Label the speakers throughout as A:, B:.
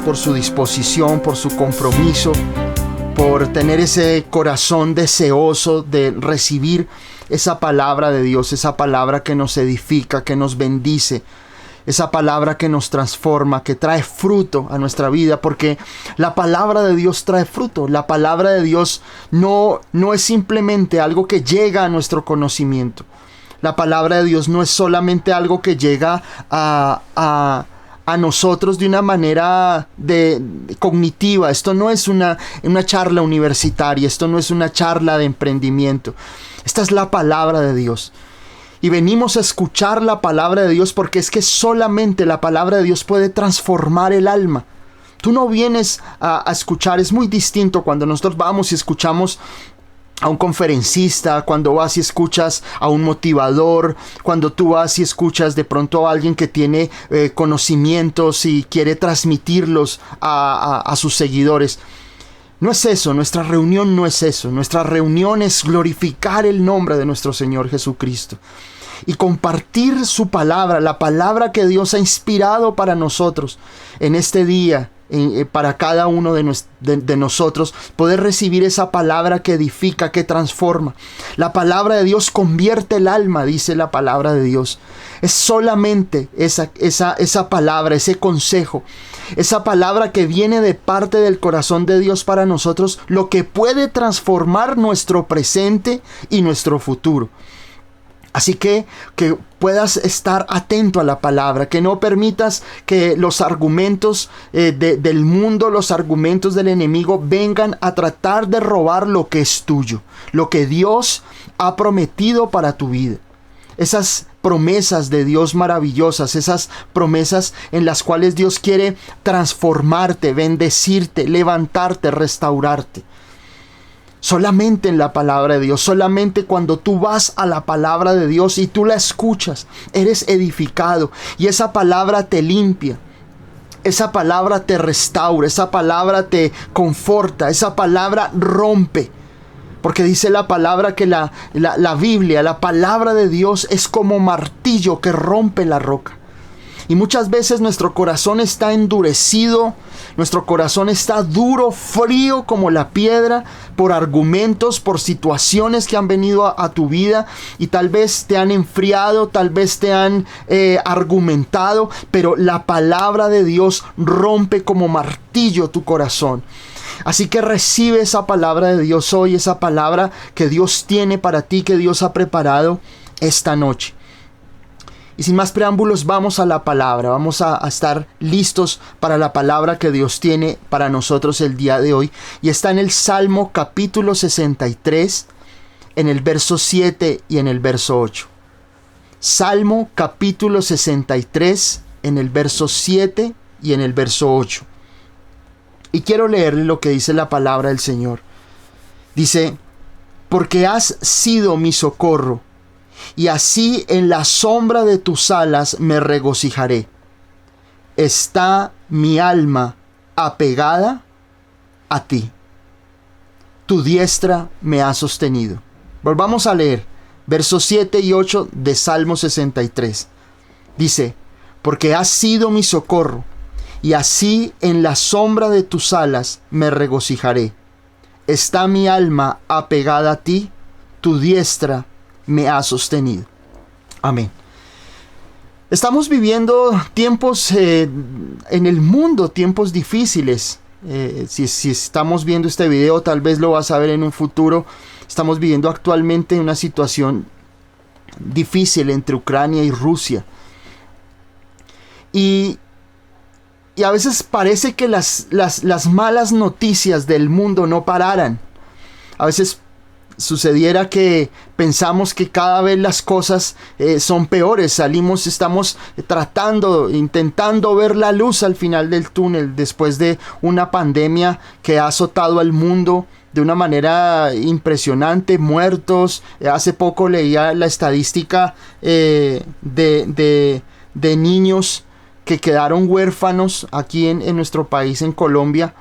A: por su disposición, por su compromiso, por tener ese corazón deseoso de recibir esa palabra de Dios, esa palabra que nos edifica, que nos bendice, esa palabra que nos transforma, que trae fruto a nuestra vida, porque la palabra de Dios trae fruto. La palabra de Dios no es simplemente algo que llega a nuestro conocimiento. La palabra de Dios no es solamente algo que llega a nosotros de una manera cognitiva. Esto no es una charla universitaria, esto no es una charla de emprendimiento. Esta es la palabra de Dios. Y venimos a escuchar la palabra de Dios porque es que solamente la palabra de Dios puede transformar el alma. Tú no vienes a escuchar, es muy distinto cuando nosotros vamos y escuchamos a un conferencista, cuando vas y escuchas a un motivador, cuando tú vas y escuchas de pronto a alguien que tiene conocimientos y quiere transmitirlos a sus seguidores. No es eso, nuestra reunión no es eso. Nuestra reunión es glorificar el nombre de nuestro Señor Jesucristo y compartir su palabra, la palabra que Dios ha inspirado para nosotros en este día, para cada uno de nosotros, poder recibir esa palabra que edifica, que transforma. La palabra de Dios convierte el alma, dice la palabra de Dios. Es solamente esa palabra, ese consejo, esa palabra que viene de parte del corazón de Dios para nosotros, lo que puede transformar nuestro presente y nuestro futuro. Así que puedas estar atento a la palabra, que no permitas que los argumentos del mundo, los argumentos del enemigo vengan a tratar de robar lo que es tuyo, lo que Dios ha prometido para tu vida. Esas promesas de Dios maravillosas, esas promesas en las cuales Dios quiere transformarte, bendecirte, levantarte, restaurarte. Solamente en la palabra de Dios, solamente cuando tú vas a la palabra de Dios y tú la escuchas, eres edificado y esa palabra te limpia, esa palabra te restaura, esa palabra te conforta, esa palabra rompe. Porque dice la palabra que la Biblia, la palabra de Dios es como martillo que rompe la roca. Y muchas veces nuestro corazón está endurecido, nuestro corazón está duro, frío como la piedra, por argumentos, por situaciones que han venido a tu vida y tal vez te han enfriado, tal vez te han argumentado, pero la palabra de Dios rompe como martillo tu corazón. Así que recibe esa palabra de Dios hoy, esa palabra que Dios tiene para ti, que Dios ha preparado esta noche. Y sin más preámbulos, vamos a la palabra. Vamos a estar listos para la palabra que Dios tiene para nosotros el día de hoy. Y está en el Salmo capítulo 63, en el verso 7 y en el verso 8. Salmo capítulo 63, en el verso 7 y en el verso 8. Y quiero leerle lo que dice la palabra del Señor. Dice: porque has sido mi socorro, y así en la sombra de tus alas me regocijaré. Está mi alma apegada a ti. Tu diestra me ha sostenido. Volvamos a leer versos 7 y 8 de Salmo 63. Dice: porque has sido mi socorro, y así en la sombra de tus alas me regocijaré. Está mi alma apegada a ti, tu diestra me ha sostenido. Amén. Estamos viviendo tiempos en el mundo, tiempos difíciles. Si estamos viendo este video, tal vez lo vas a ver en un futuro. Estamos viviendo actualmente una situación difícil entre Ucrania y Rusia. Y a veces parece que las malas noticias del mundo no pararan. A veces sucediera que pensamos que cada vez las cosas son peores. Estamos intentando ver la luz al final del túnel después de una pandemia que ha azotado al mundo de una manera impresionante. Muertos. Hace poco leía la estadística de niños que quedaron huérfanos aquí en nuestro país, en Colombia,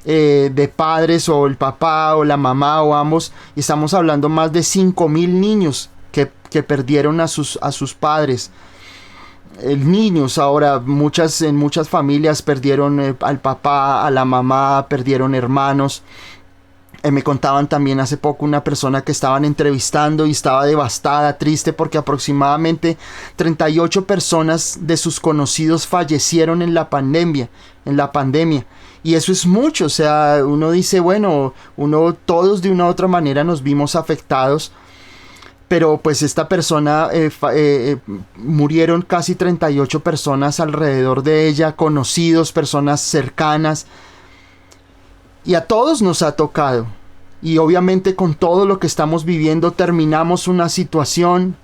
A: de padres, o el papá o la mamá o ambos, y estamos hablando más de 5,000 niños que perdieron a sus padres. niños ahora, en muchas familias perdieron al papá, a la mamá, perdieron hermanos. Me contaban también hace poco una persona que estaban entrevistando y estaba devastada, triste, porque aproximadamente 38 personas de sus conocidos fallecieron en la pandemia. Y eso es mucho, o sea, uno dice, bueno, todos de una u otra manera nos vimos afectados. Pero pues esta persona, murieron casi 38 personas alrededor de ella, conocidos, personas cercanas. Y a todos nos ha tocado. Y obviamente con todo lo que estamos viviendo terminamos una situación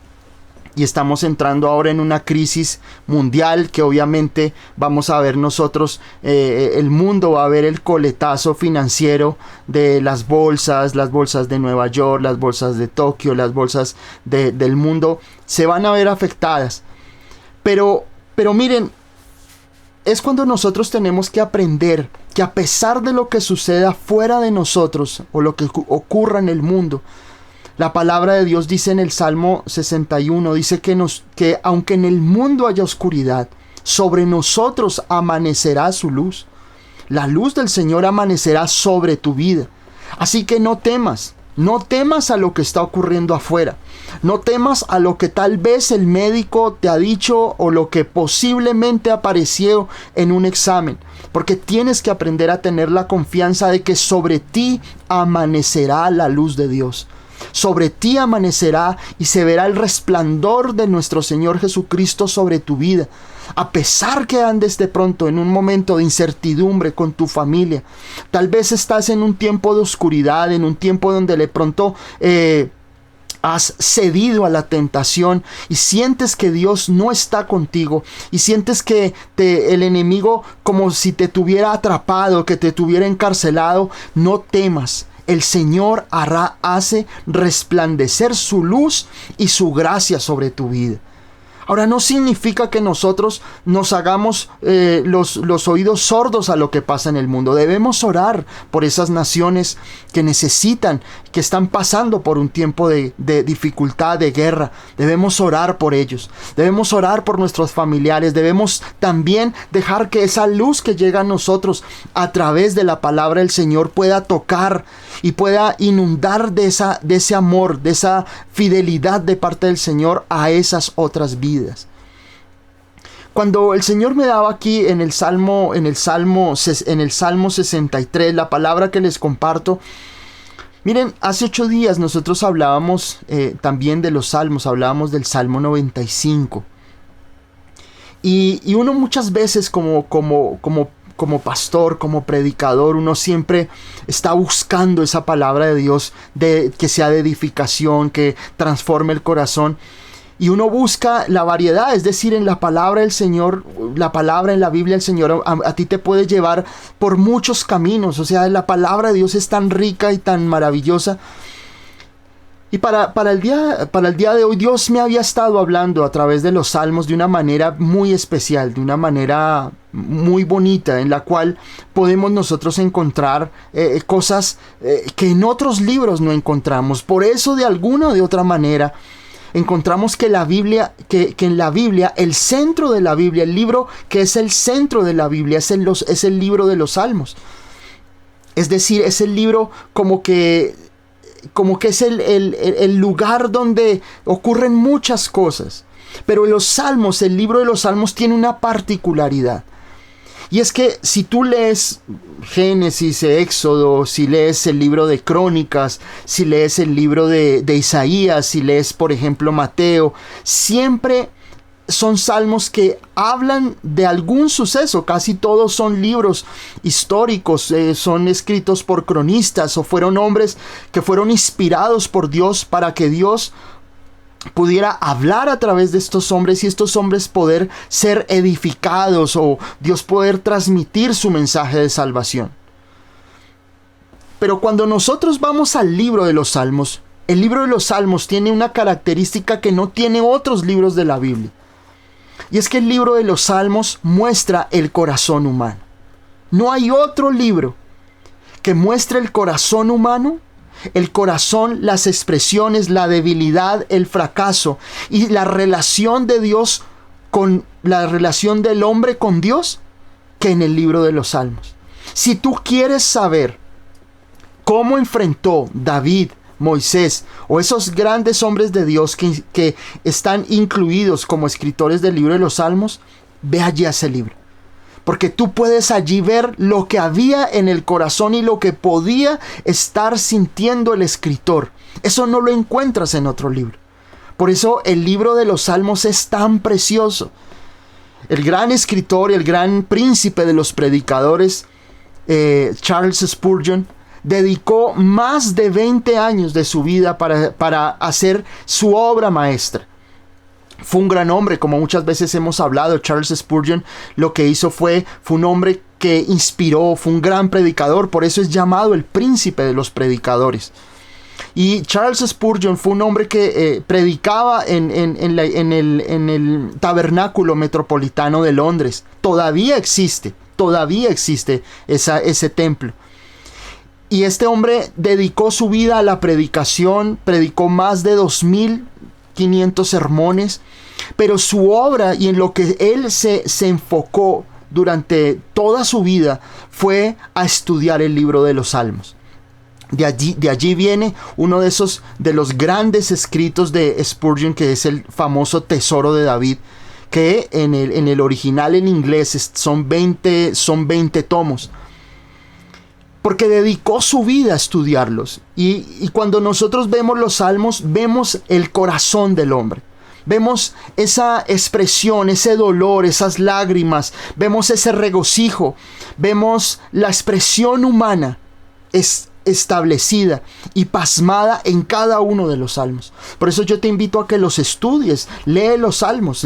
A: y estamos entrando ahora en una crisis mundial que obviamente vamos a ver nosotros, el mundo va a ver el coletazo financiero de las bolsas de Nueva York, las bolsas de Tokio, las bolsas del mundo, se van a ver afectadas. Pero miren, es cuando nosotros tenemos que aprender que a pesar de lo que suceda fuera de nosotros o lo que ocurra en el mundo, la palabra de Dios dice en el Salmo 61, dice que aunque en el mundo haya oscuridad, sobre nosotros amanecerá su luz. La luz del Señor amanecerá sobre tu vida. Así que no temas. No temas a lo que está ocurriendo afuera. No temas a lo que tal vez el médico te ha dicho o lo que posiblemente apareció en un examen. Porque tienes que aprender a tener la confianza de que sobre ti amanecerá la luz de Dios. Sobre ti amanecerá y se verá el resplandor de nuestro Señor Jesucristo sobre tu vida. A pesar que andes de pronto en un momento de incertidumbre con tu familia, tal vez estás en un tiempo de oscuridad, en un tiempo donde de pronto has cedido a la tentación y sientes que Dios no está contigo y sientes que el enemigo como si te tuviera atrapado, que te tuviera encarcelado. No temas. El Señor hace resplandecer su luz y su gracia sobre tu vida. Ahora, no significa que nosotros nos hagamos los oídos sordos a lo que pasa en el mundo. Debemos orar por esas naciones que necesitan, que están pasando por un tiempo de dificultad, de guerra. Debemos orar por ellos. Debemos orar por nuestros familiares. Debemos también dejar que esa luz que llega a nosotros a través de la palabra del Señor pueda tocar y pueda inundar de ese amor, de esa fidelidad de parte del Señor a esas otras vidas. Cuando el Señor me daba aquí en el Salmo 63, la palabra que les comparto, miren, hace 8 días nosotros hablábamos también de los salmos, hablábamos del Salmo 95. Y uno muchas veces como pastor, como predicador, uno siempre está buscando esa palabra de Dios que sea de edificación, que transforme el corazón. Y uno busca la variedad, es decir, en la palabra del Señor, la palabra en la Biblia del Señor a ti te puede llevar por muchos caminos. O sea, la palabra de Dios es tan rica y tan maravillosa. Y para el día de hoy, Dios me había estado hablando a través de los salmos de una manera muy especial, de una manera muy bonita, en la cual podemos nosotros encontrar cosas que en otros libros no encontramos. Por eso, de alguna o de otra manera, encontramos que en la Biblia, el centro de la Biblia, el libro que es el centro de la Biblia, es el libro de los Salmos. Es decir, es el libro como que es el lugar donde ocurren muchas cosas. Pero el libro de los Salmos tiene una particularidad. Y es que si tú lees Génesis, Éxodo, si lees el libro de Crónicas, si lees el libro de Isaías, si lees por ejemplo Mateo, siempre son salmos que hablan de algún suceso. Casi todos son libros históricos, son escritos por cronistas o fueron hombres que fueron inspirados por Dios para que Dios pudiera hablar a través de estos hombres y estos hombres poder ser edificados o Dios poder transmitir su mensaje de salvación. Pero cuando nosotros vamos al libro de los Salmos, el libro de los Salmos tiene una característica que no tiene otros libros de la Biblia. Y es que el libro de los Salmos muestra el corazón humano. No hay otro libro que muestre el corazón humano, el corazón, las expresiones, la debilidad, el fracaso y la relación de Dios con la relación del hombre con Dios que en el libro de los Salmos. Si tú quieres saber cómo enfrentó David, Moisés o esos grandes hombres de Dios que están incluidos como escritores del libro de los Salmos, ve allí a ese libro. Porque tú puedes allí ver lo que había en el corazón y lo que podía estar sintiendo el escritor. Eso no lo encuentras en otro libro. Por eso el libro de los Salmos es tan precioso. El gran escritor y el gran príncipe de los predicadores, Charles Spurgeon, dedicó más de 20 años de su vida para hacer su obra maestra. Fue un gran hombre, como muchas veces hemos hablado. Charles Spurgeon lo que hizo fue un hombre que inspiró, fue un gran predicador, por eso es llamado el príncipe de los predicadores. Y Charles Spurgeon fue un hombre que predicaba en el tabernáculo metropolitano de Londres. Todavía existe ese templo. Y este hombre dedicó su vida a la predicación, predicó más de 2.500 sermones, pero su obra y en lo que él se enfocó durante toda su vida fue a estudiar el libro de los Salmos. De allí viene uno de los grandes escritos de Spurgeon, que es el famoso Tesoro de David, que en el original en inglés son 20 tomos. Porque dedicó su vida a estudiarlos. Y cuando nosotros vemos los salmos, vemos el corazón del hombre. Vemos esa expresión, ese dolor, esas lágrimas. Vemos ese regocijo. Vemos la expresión humana establecida y pasmada en cada uno de los salmos. Por eso yo te invito a que los estudies. Lee los salmos.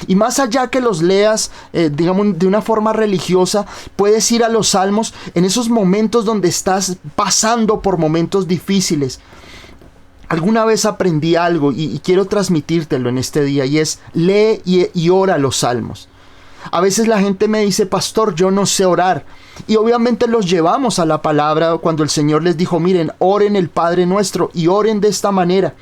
A: Y más allá que los leas, digamos, de una forma religiosa, puedes ir a los salmos en esos momentos donde estás pasando por momentos difíciles. Alguna vez aprendí algo y quiero transmitírtelo en este día, y es: lee y ora los salmos. A veces la gente me dice: pastor, yo no sé orar. Y obviamente los llevamos a la palabra cuando el Señor les dijo: miren, oren el Padre Nuestro y oren de esta manera.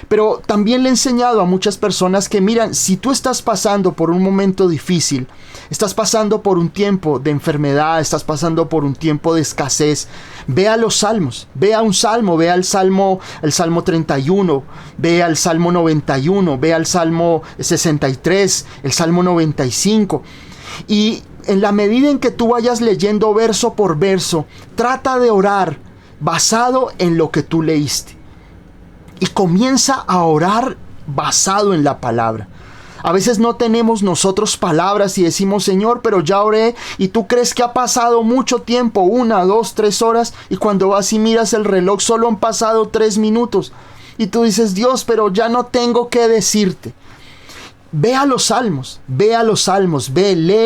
A: Pero también le he enseñado a muchas personas que, miran, si tú estás pasando por un momento difícil, estás pasando por un tiempo de enfermedad, estás pasando por un tiempo de escasez, ve a los salmos, ve a un salmo, ve al salmo 31, ve al salmo 91, ve al salmo 63, el salmo 95. Y en la medida en que tú vayas leyendo verso por verso, trata de orar basado en lo que tú leíste. Y comienza a orar basado en la palabra. A veces no tenemos nosotros palabras y decimos: Señor, pero ya oré, y tú crees que ha pasado mucho tiempo, 1, 2, 3 horas, y cuando vas y miras el reloj solo han pasado 3 minutos. Y tú dices: Dios, pero ya no tengo qué decirte. Ve a los salmos, lee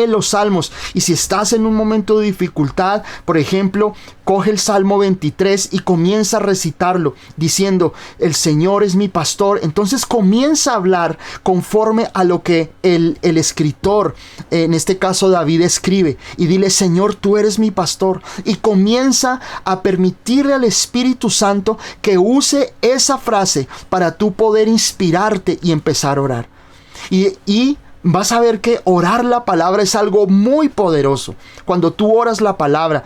A: los salmos. Y si estás en un momento de dificultad, por ejemplo, coge el Salmo 23 y comienza a recitarlo, diciendo: el Señor es mi pastor. Entonces comienza a hablar conforme a lo que el escritor, en este caso David, escribe. Y dile: Señor, tú eres mi pastor. Y comienza a permitirle al Espíritu Santo que use esa frase para tú poder inspirarte y empezar a orar. Y vas a ver que orar la palabra es algo muy poderoso. Cuando tú oras la palabra,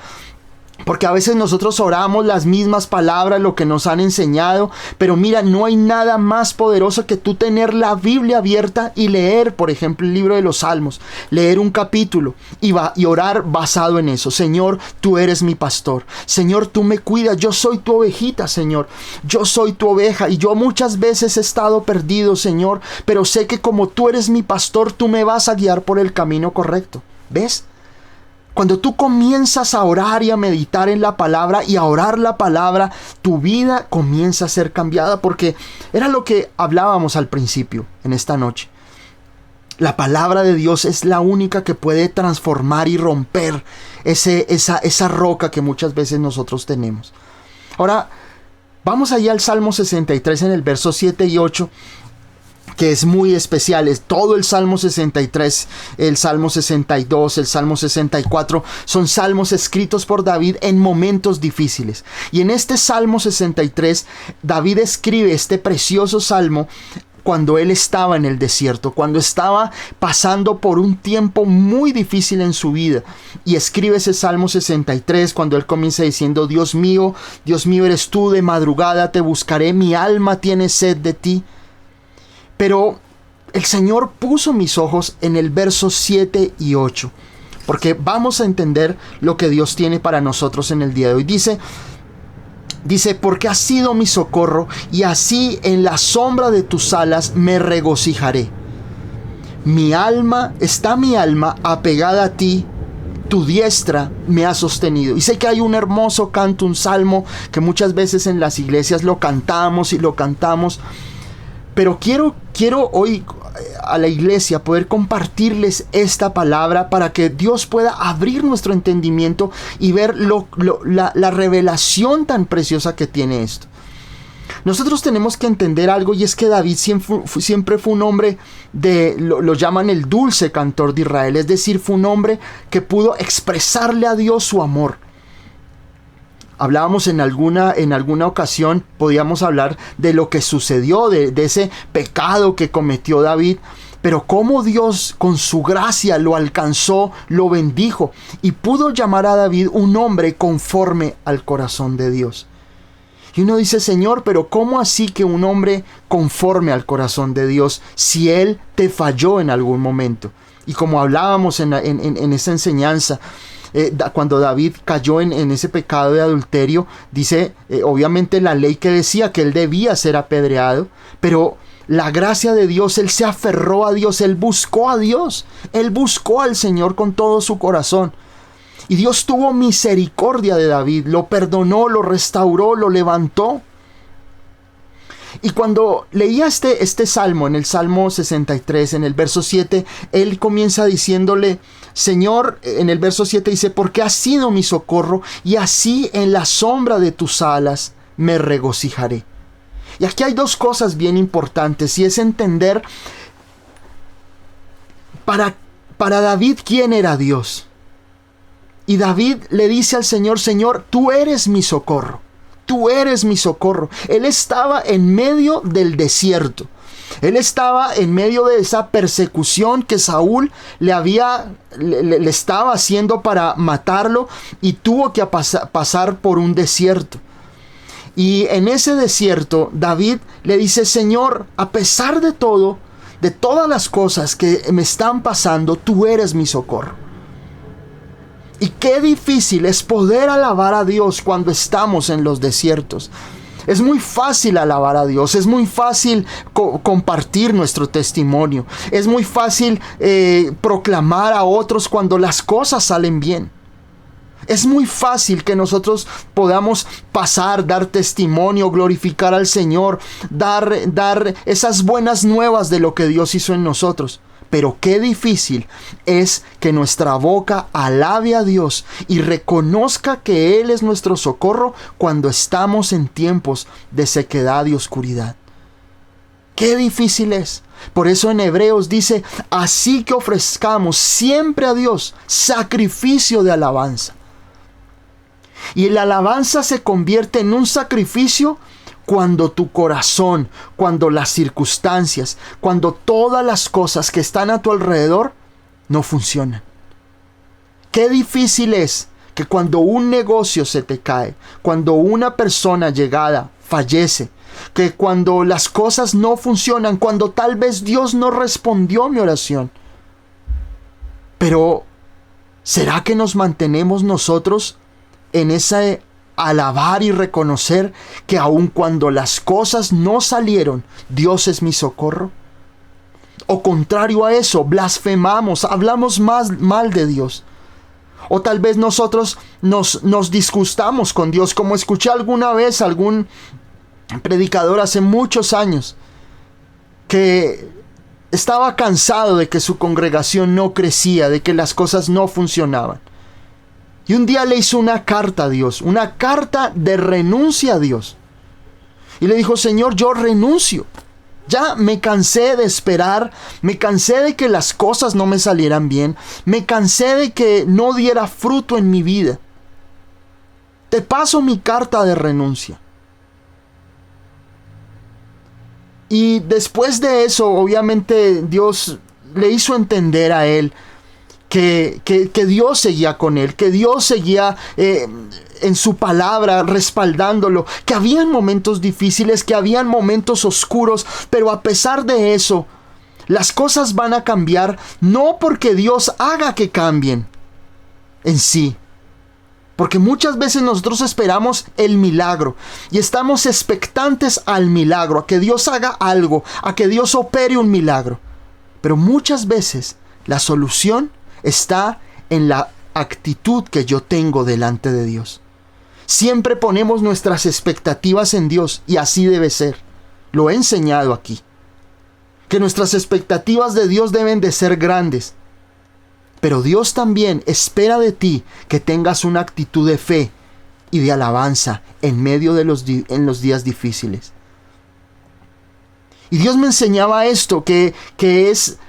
A: porque a veces nosotros oramos las mismas palabras, lo que nos han enseñado, pero mira, no hay nada más poderoso que tú tener la Biblia abierta y leer, por ejemplo, el libro de los Salmos, leer un capítulo y orar basado en eso. Señor, tú eres mi pastor. Señor, tú me cuidas. Yo soy tu ovejita, Señor. Yo soy tu oveja y yo muchas veces he estado perdido, Señor, pero sé que como tú eres mi pastor, tú me vas a guiar por el camino correcto. ¿Ves? Cuando tú comienzas a orar y a meditar en la palabra y a orar la palabra, tu vida comienza a ser cambiada, porque era lo que hablábamos al principio en esta noche. La palabra de Dios es la única que puede transformar y romper esa roca que muchas veces nosotros tenemos. Ahora, vamos allá al Salmo 63 en el verso 7 y 8. Que es muy especial. Es todo el Salmo 63, el Salmo 62, el Salmo 64, son salmos escritos por David en momentos difíciles. Y en este Salmo 63, David escribe este precioso salmo cuando él estaba en el desierto, cuando estaba pasando por un tiempo muy difícil en su vida. Y escribe ese Salmo 63 cuando él comienza diciendo: Dios mío, eres tú, de madrugada te buscaré, mi alma tiene sed de ti. Pero el Señor puso mis ojos en el verso 7 y 8, porque vamos a entender lo que Dios tiene para nosotros en el día de hoy. Dice, porque has sido mi socorro, y así en la sombra de tus alas me regocijaré. Mi alma apegada a ti, tu diestra me ha sostenido. Y sé que hay un hermoso canto, un salmo, que muchas veces en las iglesias lo cantamos, pero quiero hoy a la iglesia poder compartirles esta palabra para que Dios pueda abrir nuestro entendimiento y ver la revelación tan preciosa que tiene esto. Nosotros tenemos que entender algo, y es que David siempre fue un hombre lo llaman el dulce cantor de Israel, es decir, fue un hombre que pudo expresarle a Dios su amor. Hablábamos en alguna ocasión, podíamos hablar de lo que sucedió, de ese pecado que cometió David, pero cómo Dios con su gracia lo alcanzó, lo bendijo, y pudo llamar a David un hombre conforme al corazón de Dios. Y uno dice: Señor, pero ¿cómo así que un hombre conforme al corazón de Dios, si él te falló en algún momento? Y como hablábamos en esa enseñanza, cuando David cayó en ese pecado de adulterio, dice, obviamente la ley que decía que él debía ser apedreado, pero la gracia de Dios, él se aferró a Dios, él buscó a Dios, él buscó al Señor con todo su corazón. Y Dios tuvo misericordia de David, lo perdonó, lo restauró, lo levantó. Y cuando leía este salmo, en el Salmo 63, en el verso 7, él comienza diciéndole: Señor, en el verso 7 dice, porque has sido mi socorro, y así en la sombra de tus alas me regocijaré. Y aquí hay dos cosas bien importantes, y es entender para David quién era Dios. Y David le dice al Señor: Señor, tú eres mi socorro. Tú eres mi socorro. Él estaba en medio del desierto. Él estaba en medio de esa persecución que Saúl le estaba haciendo para matarlo, y tuvo que pasar por un desierto. Y en ese desierto David le dice: Señor, a pesar de todo, de todas las cosas que me están pasando, tú eres mi socorro. Y qué difícil es poder alabar a Dios cuando estamos en los desiertos. Es muy fácil alabar a Dios, es muy fácil compartir nuestro testimonio, es muy fácil proclamar a otros cuando las cosas salen bien. Es muy fácil que nosotros podamos dar testimonio, glorificar al Señor, dar esas buenas nuevas de lo que Dios hizo en nosotros. Pero qué difícil es que nuestra boca alabe a Dios y reconozca que Él es nuestro socorro cuando estamos en tiempos de sequedad y oscuridad. Qué difícil es. Por eso en Hebreos dice: así que ofrezcamos siempre a Dios sacrificio de alabanza. Y la alabanza se convierte en un sacrificio cuando tu corazón, cuando las circunstancias, cuando todas las cosas que están a tu alrededor no funcionan. Qué difícil es que cuando un negocio se te cae, cuando una persona llegada fallece, que cuando las cosas no funcionan, cuando tal vez Dios no respondió mi oración. Pero, ¿será que nos mantenemos nosotros en ese alabar y reconocer que aun cuando las cosas no salieron, Dios es mi socorro? O contrario a eso, blasfemamos, hablamos más mal de Dios. O tal vez nosotros nos disgustamos con Dios, como escuché alguna vez algún predicador hace muchos años que estaba cansado de que su congregación no crecía, de que las cosas no funcionaban. Y un día le hizo una carta a Dios, una carta de renuncia a Dios. Y le dijo: Señor, yo renuncio. Ya me cansé de esperar, me cansé de que las cosas no me salieran bien, me cansé de que no diera fruto en mi vida. Te paso mi carta de renuncia. Y después de eso, obviamente, Dios le hizo entender a él que Dios seguía con él, que Dios seguía en su palabra respaldándolo, que habían momentos difíciles, que habían momentos oscuros, pero a pesar de eso, las cosas van a cambiar, no porque Dios haga que cambien en sí, porque muchas veces nosotros esperamos el milagro y estamos expectantes al milagro, a que Dios haga algo, a que Dios opere un milagro. Pero muchas veces la solución está en la actitud que yo tengo delante de Dios. Siempre ponemos nuestras expectativas en Dios y así debe ser. Lo he enseñado aquí. Que nuestras expectativas de Dios deben de ser grandes. Pero Dios también espera de ti que tengas una actitud de fe y de alabanza en medio de los días difíciles. Y Dios me enseñaba esto, que es,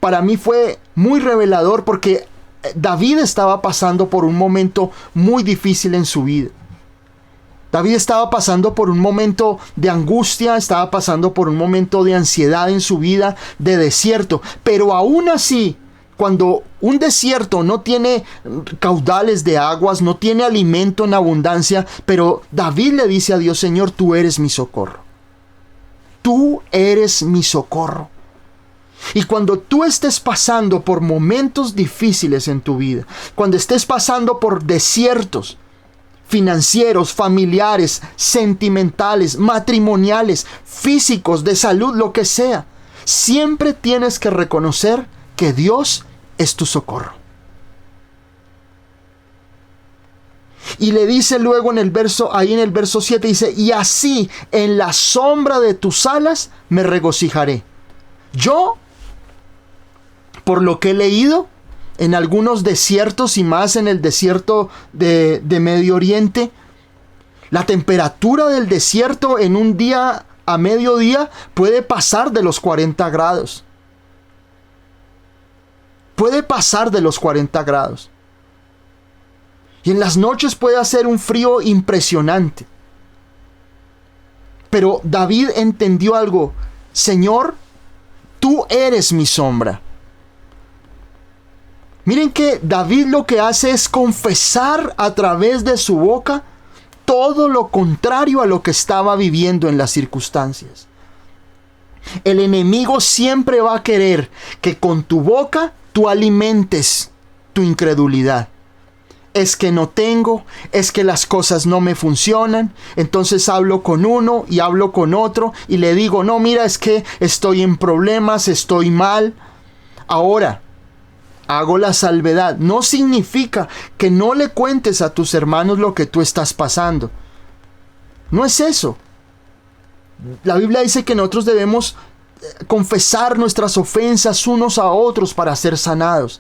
A: para mí fue muy revelador, porque David estaba pasando por un momento muy difícil en su vida. David estaba pasando por un momento de angustia, estaba pasando por un momento de ansiedad en su vida, de desierto. Pero aún así, cuando un desierto no tiene caudales de aguas, no tiene alimento en abundancia, pero David le dice a Dios: Señor, tú eres mi socorro. Tú eres mi socorro. Y cuando tú estés pasando por momentos difíciles en tu vida, cuando estés pasando por desiertos financieros, familiares, sentimentales, matrimoniales, físicos, de salud, lo que sea, siempre tienes que reconocer que Dios es tu socorro. Y le dice luego en el verso 7, dice: y así en la sombra de tus alas me regocijaré. Yo, por lo que he leído, en algunos desiertos y más en el desierto de Medio Oriente, la temperatura del desierto en un día a mediodía puede pasar de los 40 grados. Puede pasar de los 40 grados. Y en las noches puede hacer un frío impresionante. Pero David entendió algo: Señor, tú eres mi sombra. Miren que David lo que hace es confesar a través de su boca todo lo contrario a lo que estaba viviendo en las circunstancias. El enemigo siempre va a querer que con tu boca tú alimentes tu incredulidad. Es que no tengo, es que las cosas no me funcionan. Entonces hablo con uno y hablo con otro y le digo: no, mira, es que estoy en problemas, estoy mal. Ahora, hago la salvedad. No significa que no le cuentes a tus hermanos lo que tú estás pasando. No es eso. La Biblia dice que nosotros debemos confesar nuestras ofensas unos a otros para ser sanados.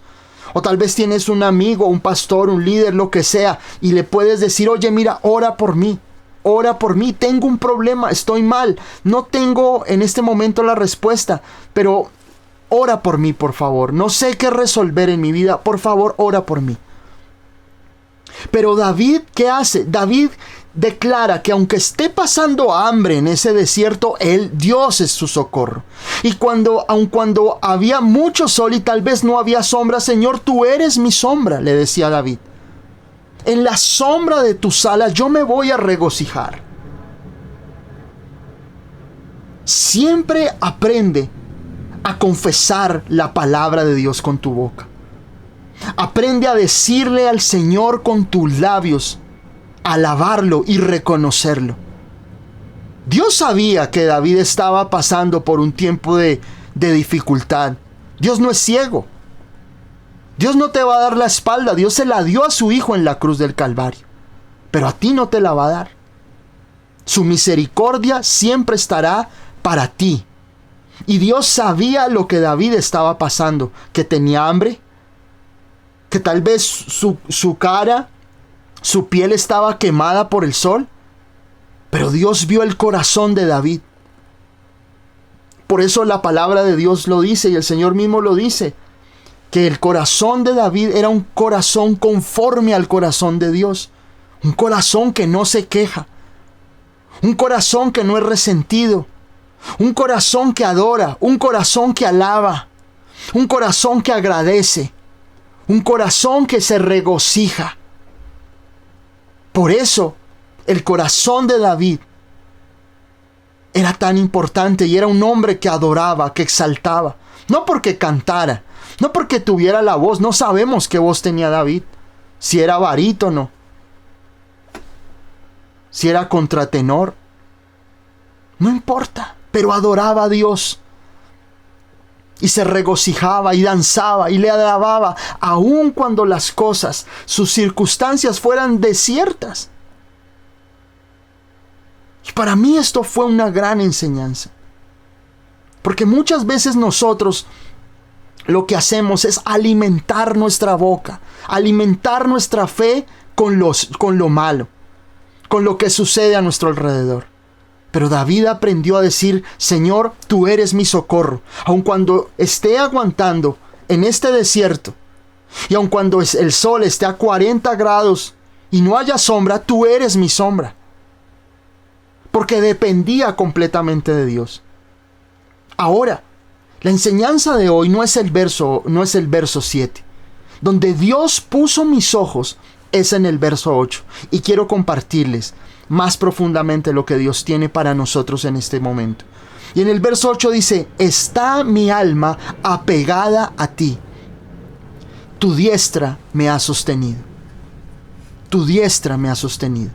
A: O tal vez tienes un amigo, un pastor, un líder, lo que sea, y le puedes decir: oye, mira, ora por mí, tengo un problema, estoy mal, no tengo en este momento la respuesta, pero ora por mí, por favor, no sé qué resolver en mi vida, por favor, ora por mí. Pero David, ¿qué hace? David declara que aunque esté pasando hambre en ese desierto, Dios es su socorro. Y aun cuando había mucho sol y tal vez no había sombra, Señor, tú eres mi sombra, le decía David. En la sombra de tus alas yo me voy a regocijar. Siempre aprende a confesar la palabra de Dios con tu boca. Aprende a decirle al Señor con tus labios, alabarlo y reconocerlo. Dios sabía que David estaba pasando por un tiempo de dificultad. Dios no es ciego. Dios no te va a dar la espalda. Dios se la dio a su Hijo en la cruz del Calvario, pero a ti no te la va a dar. Su misericordia siempre estará para ti. Y Dios sabía lo que David estaba pasando, que tenía hambre, que tal vez su cara, su piel estaba quemada por el sol, pero Dios vio el corazón de David. Por eso la palabra de Dios lo dice, y el Señor mismo lo dice, que el corazón de David era un corazón conforme al corazón de Dios, un corazón que no se queja, un corazón que no es resentido, Un corazón que adora, un corazón que alaba, un corazón que agradece, un corazón que se regocija. Por eso, el corazón de David era tan importante y era un hombre que adoraba, que exaltaba. No porque cantara, no porque tuviera la voz, no sabemos qué voz tenía David, si era barítono, si era contratenor, no importa, pero adoraba a Dios. Y se regocijaba y danzaba y le alababa, aun cuando las cosas, sus circunstancias fueran desiertas. Y para mí esto fue una gran enseñanza. Porque muchas veces nosotros lo que hacemos es alimentar nuestra boca, alimentar nuestra fe con lo malo, con lo que sucede a nuestro alrededor. Pero David aprendió a decir: Señor, tú eres mi socorro. Aun cuando esté aguantando en este desierto, y aun cuando el sol esté a 40 grados y no haya sombra, tú eres mi sombra. Porque dependía completamente de Dios. Ahora, la enseñanza de hoy no es el verso 7. Donde Dios puso mis ojos es en el verso 8. Y quiero compartirles más profundamente lo que Dios tiene para nosotros en este momento. Y en el verso 8 dice: está mi alma apegada a ti. Tu diestra me ha sostenido. Tu diestra me ha sostenido.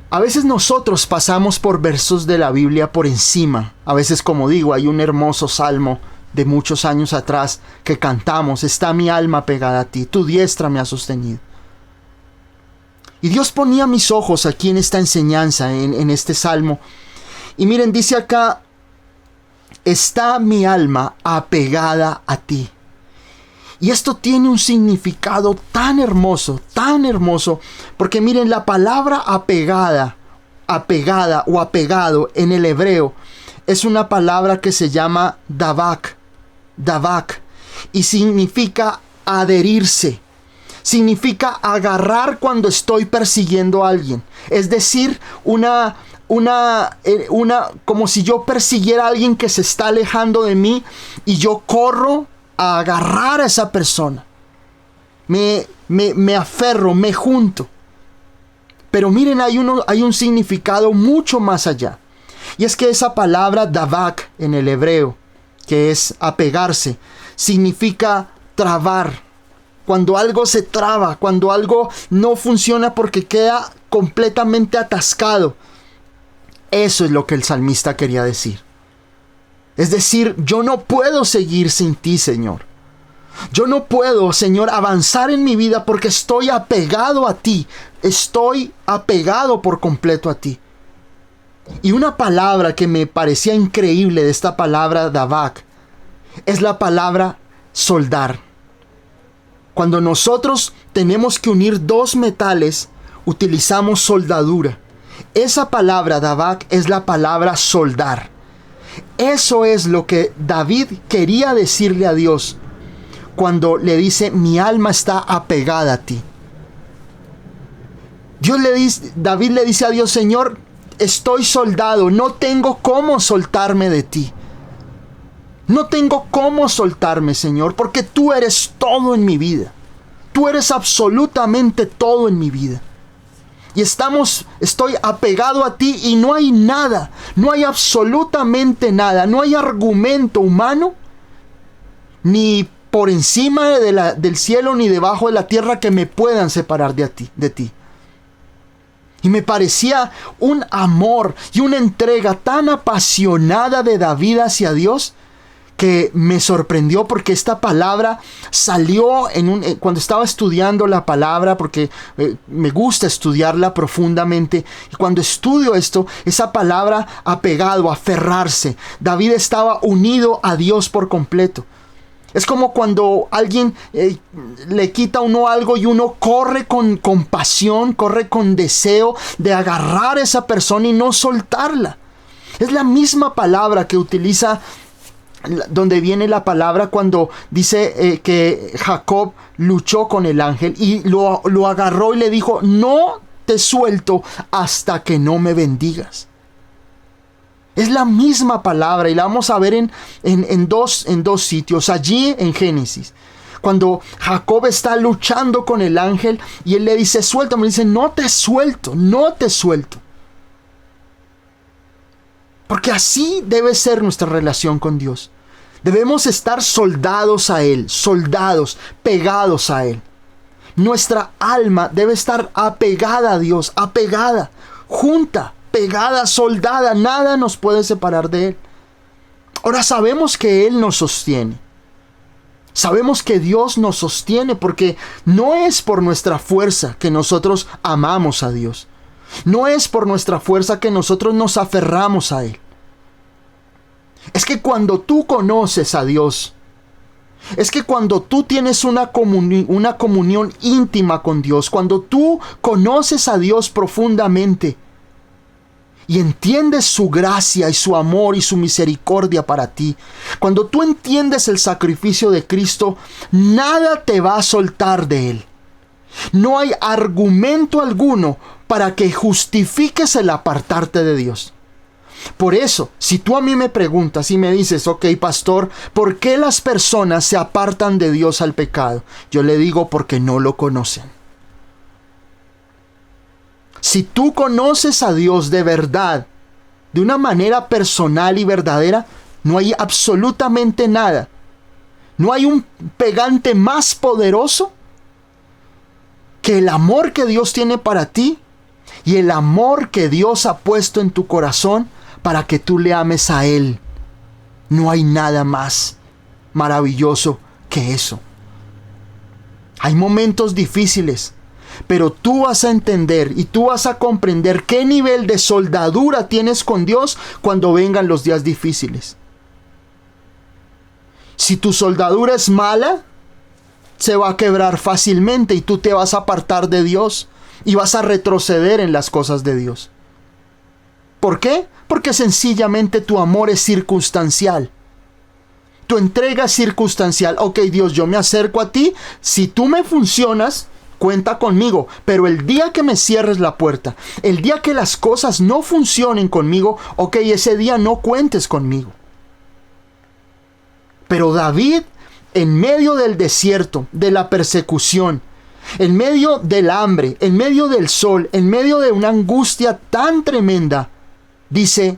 A: A veces nosotros pasamos por versos de la Biblia por encima. A veces, como digo, hay un hermoso salmo de muchos años atrás que cantamos: está mi alma pegada a ti, tu diestra me ha sostenido. Y Dios ponía mis ojos aquí en esta enseñanza, en este salmo. Y miren, dice acá: está mi alma apegada a ti. Y esto tiene un significado tan hermoso, porque miren, la palabra apegada o apegado en el hebreo es una palabra que se llama davak, y significa adherirse, significa agarrar cuando estoy persiguiendo a alguien. Es decir, como si yo persiguiera a alguien que se está alejando de mí y yo corro a agarrar a esa persona. Me aferro, me junto. Pero miren, hay un significado mucho más allá. Y es que esa palabra davak en el hebreo, que es apegarse, significa trabar. Cuando algo se traba, cuando algo no funciona porque queda completamente atascado. Eso es lo que el salmista quería decir. Es decir, yo no puedo seguir sin ti, Señor. Yo no puedo, Señor, avanzar en mi vida porque estoy apegado a ti. Estoy apegado por completo a ti. Y una palabra que me parecía increíble de esta palabra davak es la palabra soldar. Cuando nosotros tenemos que unir dos metales, utilizamos soldadura. Esa palabra davak es la palabra soldar. Eso es lo que David quería decirle a Dios cuando le dice: mi alma está apegada a ti. David le dice a Dios: Señor, estoy soldado, no tengo cómo soltarme de ti. No tengo cómo soltarme, Señor, porque tú eres todo en mi vida. Tú eres absolutamente todo en mi vida. Y estoy apegado a ti y no hay nada, no hay absolutamente nada, no hay argumento humano, ni por encima del cielo ni debajo de la tierra que me puedan separar de ti. Y me parecía un amor y una entrega tan apasionada de David hacia Dios que me sorprendió, porque esta palabra salió cuando estaba estudiando la palabra, porque me gusta estudiarla profundamente, y cuando estudio esto, esa palabra apegado, aferrarse, David estaba unido a Dios por completo. Es como cuando alguien le quita a uno algo y uno corre con pasión, corre con deseo de agarrar a esa persona y no soltarla. Es la misma palabra que utiliza, donde viene la palabra cuando dice que Jacob luchó con el ángel y lo agarró y le dijo: no te suelto hasta que no me bendigas. Es la misma palabra y la vamos a ver en dos sitios. Allí en Génesis, cuando Jacob está luchando con el ángel y él le dice, suéltame, le dice, no te suelto, no te suelto. Porque así debe ser nuestra relación con Dios. Debemos estar soldados a Él, soldados, pegados a Él. Nuestra alma debe estar apegada a Dios, apegada, junta, pegada, soldada. Nada nos puede separar de Él. Ahora sabemos que Él nos sostiene. Sabemos que Dios nos sostiene porque no es por nuestra fuerza que nosotros amamos a Dios. No es por nuestra fuerza que nosotros nos aferramos a Él. Es que cuando tú conoces a Dios, es que cuando tú tienes una comunión íntima con Dios, cuando tú conoces a Dios profundamente y entiendes su gracia y su amor y su misericordia para ti, cuando tú entiendes el sacrificio de Cristo, nada te va a soltar de Él. No hay argumento alguno para que justifiques el apartarte de Dios. Por eso, si tú a mí me preguntas y me dices, ok, pastor, ¿por qué las personas se apartan de Dios al pecado? Yo le digo, porque no lo conocen. Si tú conoces a Dios de verdad, de una manera personal y verdadera, no hay absolutamente nada. No hay un pegante más poderoso que el amor que Dios tiene para ti y el amor que Dios ha puesto en tu corazón para que tú le ames a Él. No hay nada más maravilloso que eso. Hay momentos difíciles, pero tú vas a entender y tú vas a comprender qué nivel de soldadura tienes con Dios cuando vengan los días difíciles. Si tu soldadura es mala, se va a quebrar fácilmente y tú te vas a apartar de Dios y vas a retroceder en las cosas de Dios. ¿Por qué? Porque sencillamente tu amor es circunstancial. Tu entrega es circunstancial. Ok, Dios, yo me acerco a ti. Si tú me funcionas, cuenta conmigo. Pero el día que me cierres la puerta, el día que las cosas no funcionen conmigo, ok, ese día no cuentes conmigo. Pero David, en medio del desierto, de la persecución, en medio del hambre, en medio del sol, en medio de una angustia tan tremenda, dice,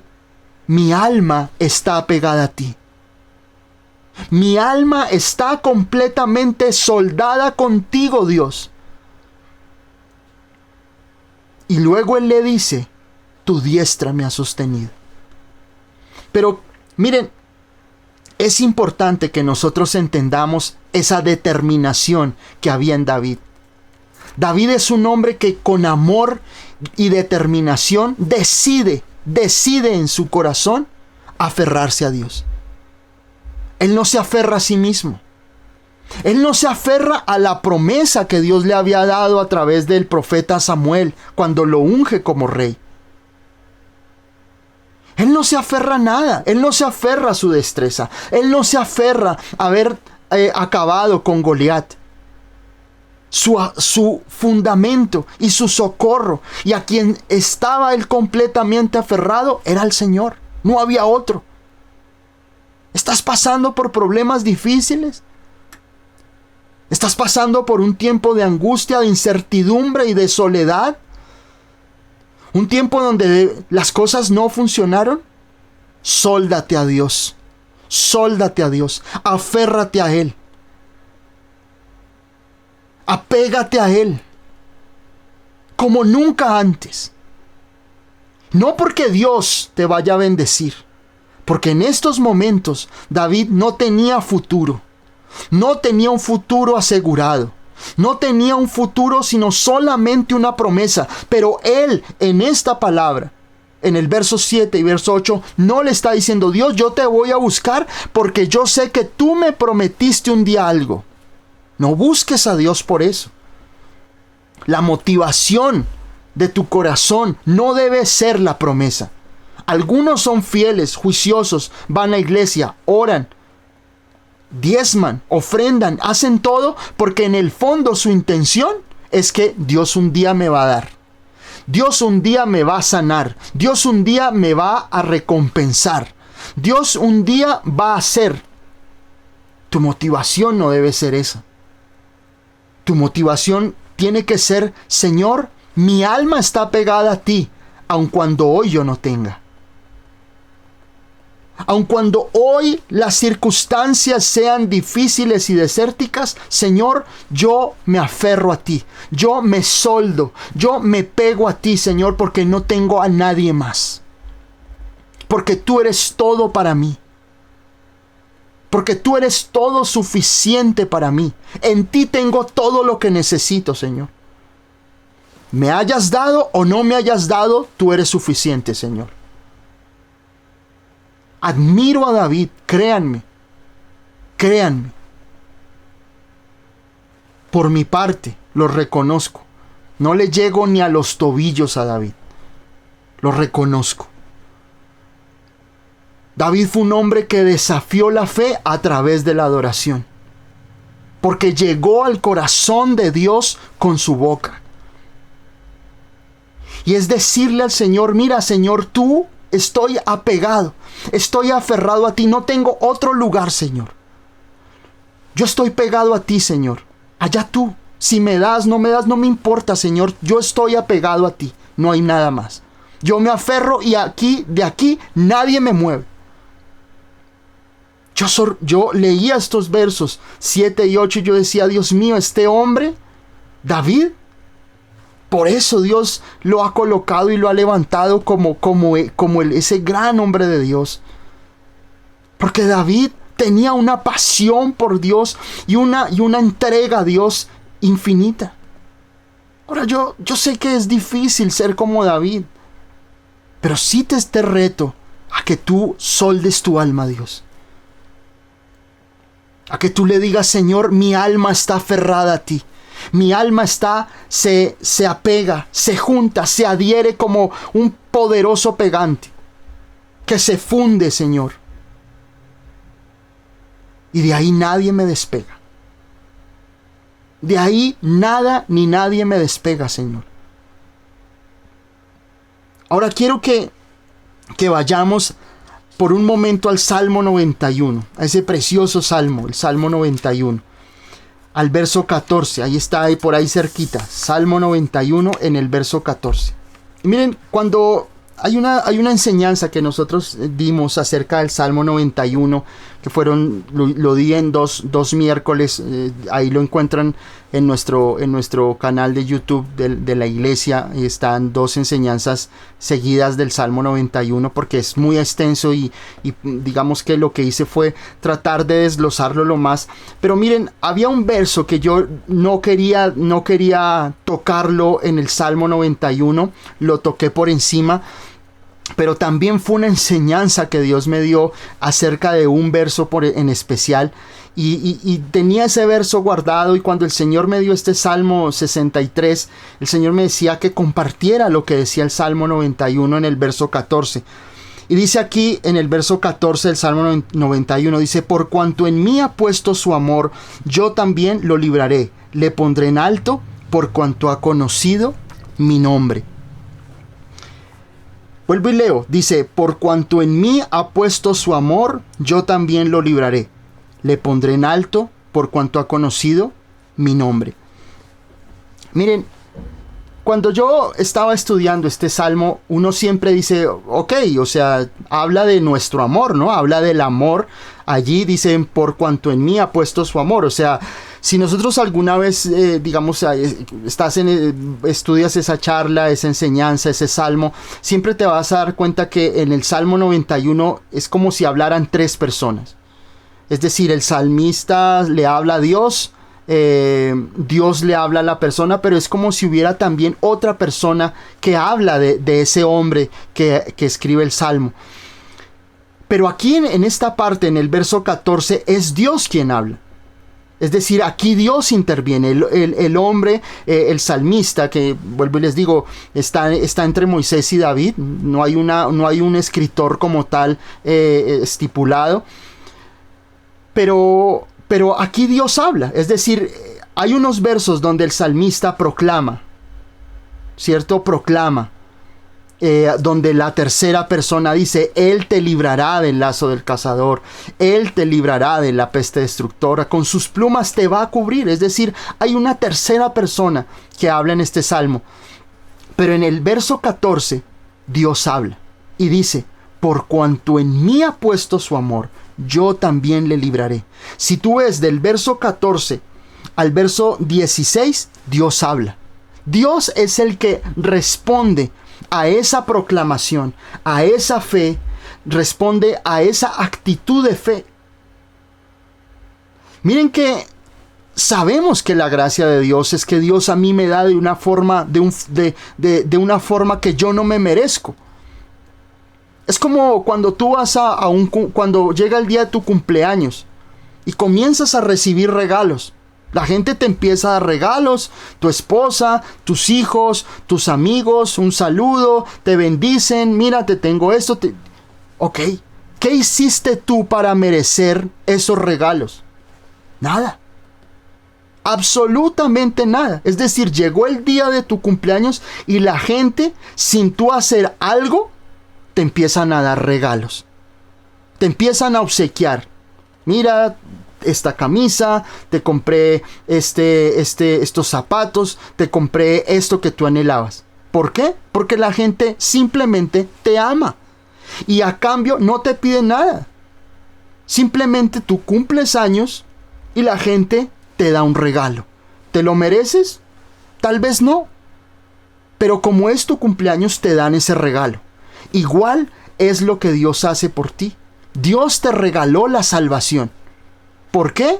A: mi alma está apegada a ti. Mi alma está completamente soldada contigo, Dios. Y luego él le dice, tu diestra me ha sostenido. Pero miren, es importante que nosotros entendamos esa determinación que había en David. David es un hombre que con amor y determinación decide en su corazón aferrarse a Dios. Él no se aferra a sí mismo. Él no se aferra a la promesa que Dios le había dado a través del profeta Samuel cuando lo unge como rey. Él no se aferra a nada. Él no se aferra a su destreza. Él no se aferra a haber acabado con Goliat. Su fundamento y su socorro y a quien estaba él completamente aferrado era el Señor. No había otro. ¿Estás pasando por problemas difíciles? ¿Estás pasando por un tiempo de angustia, de incertidumbre y de soledad? ¿Un tiempo donde las cosas no funcionaron? Sóldate a Dios. Sóldate a Dios. Aférrate a Él. Apégate a Él. Como nunca antes. No porque Dios te vaya a bendecir. Porque en estos momentos David no tenía futuro. No tenía un futuro asegurado. No tenía un futuro sino solamente una promesa. Pero él en esta palabra, en el verso 7 y verso 8, no le está diciendo, Dios, yo te voy a buscar porque yo sé que tú me prometiste un día algo. No busques a Dios por eso. La motivación de tu corazón no debe ser la promesa. Algunos son fieles, juiciosos, van a la iglesia, oran, diezman, ofrendan, hacen todo porque en el fondo su intención es que Dios un día me va a dar. Dios un día me va a sanar. Dios un día me va a recompensar. Dios un día va a hacer. Tu motivación no debe ser esa. Tu motivación tiene que ser: Señor, mi alma está pegada a ti, aun cuando hoy yo no tenga. Aun cuando hoy las circunstancias sean difíciles y desérticas, Señor, yo me aferro a ti. Yo me soldo. Yo me pego a ti, Señor, porque no tengo a nadie más. Porque tú eres todo para mí. Porque tú eres todo suficiente para mí. En ti tengo todo lo que necesito, Señor. Me hayas dado o no me hayas dado, tú eres suficiente, Señor. Admiro a David, créanme. Por mi parte, lo reconozco. No le llego ni a los tobillos a David. Lo reconozco. David fue un hombre que desafió la fe a través de la adoración. Porque llegó al corazón de Dios con su boca. Y es decirle al Señor: mira, Señor, tú estoy apegado, estoy aferrado a ti, no tengo otro lugar, Señor. Yo estoy pegado a ti, Señor. Allá tú, si me das, no me importa, Señor. Yo estoy apegado a ti, no hay nada más. Yo me aferro y de aquí nadie me mueve. Yo leía estos versos 7 y 8 y yo decía: Dios mío, este hombre, David, por eso Dios lo ha colocado y lo ha levantado como ese gran hombre de Dios. Porque David tenía una pasión por Dios y una entrega a Dios infinita. Ahora yo sé que es difícil ser como David, pero sí te reto a que tú soldes tu alma a Dios. A que tú le digas: Señor, mi alma está aferrada a ti. Mi alma se apega, se junta, se adhiere como un poderoso pegante que se funde, Señor. Y de ahí nadie me despega. De ahí nada ni nadie me despega, Señor. Ahora quiero que vayamos por un momento al Salmo 91, a ese precioso salmo, el Salmo 91. Al verso 14, ahí está, ahí por ahí cerquita, Salmo 91 en el verso 14. Y miren, cuando hay una enseñanza que nosotros dimos acerca del Salmo 91, que lo di en dos miércoles, ahí lo encuentran en nuestro canal de YouTube de la iglesia. Están 2 enseñanzas seguidas del Salmo 91 porque es muy extenso y digamos que lo que hice fue tratar de desglosarlo lo más. Pero miren, había un verso que yo no quería tocarlo en el Salmo 91, lo toqué por encima. Pero también fue una enseñanza que Dios me dio acerca de un verso en especial. Y tenía ese verso guardado, y cuando el Señor me dio este Salmo 63, el Señor me decía que compartiera lo que decía el Salmo 91 en el verso 14. Y dice aquí en el verso 14 del Salmo 91, dice: por cuanto en mí ha puesto su amor, yo también lo libraré. Le pondré en alto por cuanto ha conocido mi nombre. Vuelvo y leo, dice: por cuanto en mí ha puesto su amor, yo también lo libraré. Le pondré en alto por cuanto ha conocido mi nombre. Miren, cuando yo estaba estudiando este salmo, uno siempre dice: ok, o sea, habla de nuestro amor, ¿no? Habla del amor. Allí dicen: por cuanto en mí ha puesto su amor. O sea, si nosotros alguna vez, estudias esa charla, esa enseñanza, ese salmo, siempre te vas a dar cuenta que en el Salmo 91 es como si hablaran 3 personas. Es decir, el salmista le habla a Dios, Dios le habla a la persona, pero es como si hubiera también otra persona que habla de ese hombre que escribe el salmo. Pero aquí en esta parte, en el verso 14, es Dios quien habla. Es decir, aquí Dios interviene. El hombre, el salmista, que vuelvo y les digo, está entre Moisés y David. No hay un escritor como tal estipulado. Pero aquí Dios habla. Es decir, hay unos versos donde el salmista proclama. ¿cierto? Proclama, donde la tercera persona dice, Él te librará del lazo del cazador, Él te librará de la peste destructora, con sus plumas te va a cubrir. Es decir, hay una tercera persona que habla en este salmo. Pero en el verso 14, Dios habla y dice, por cuanto en mí ha puesto su amor, yo también le libraré. Si tú ves del verso 14 al verso 16, Dios habla. Dios es el que responde a esa proclamación, a esa fe, responde a esa actitud de fe. Miren que sabemos que la gracia de Dios es que Dios a mí me da de una forma, de una forma que yo no me merezco. Es como cuando tú vas cuando llega el día de tu cumpleaños y comienzas a recibir regalos. La gente te empieza a dar regalos, tu esposa, tus hijos, tus amigos, un saludo, te bendicen, mira, te tengo esto. Ok, ¿qué hiciste tú para merecer esos regalos? Nada. Absolutamente nada. Es decir, llegó el día de tu cumpleaños y la gente, sin tú hacer algo, te empiezan a dar regalos. Te empiezan a obsequiar. Mira, esta camisa, te compré estos zapatos, te compré esto que tú anhelabas. ¿Por qué? Porque la gente simplemente te ama. Y a cambio no te pide nada. Simplemente tú cumples años y la gente te da un regalo. ¿Te lo mereces? Tal vez no. Pero como es tu cumpleaños, te dan ese regalo. Igual es lo que Dios hace por ti. Dios te regaló la salvación. ¿Por qué?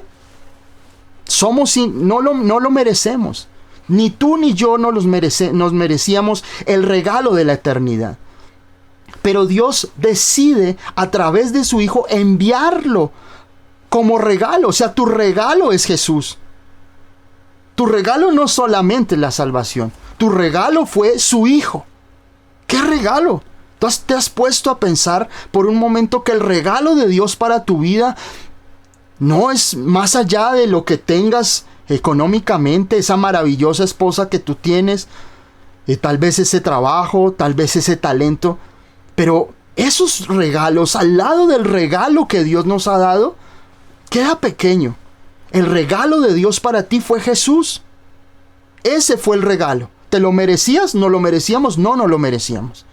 A: No lo merecemos. Ni tú ni yo nos merecíamos el regalo de la eternidad. Pero Dios decide a través de su Hijo enviarlo como regalo. O sea, tu regalo es Jesús. Tu regalo no solamente la salvación. Tu regalo fue su Hijo. ¿Qué regalo? ¿Tú te has puesto a pensar por un momento que el regalo de Dios para tu vida no es más allá de lo que tengas económicamente, esa maravillosa esposa que tú tienes, tal vez ese trabajo, tal vez ese talento? Pero esos regalos, al lado del regalo que Dios nos ha dado, queda pequeño. El regalo de Dios para ti fue Jesús. Ese fue el regalo. ¿Te lo merecías? ¿No lo merecíamos? No lo merecíamos.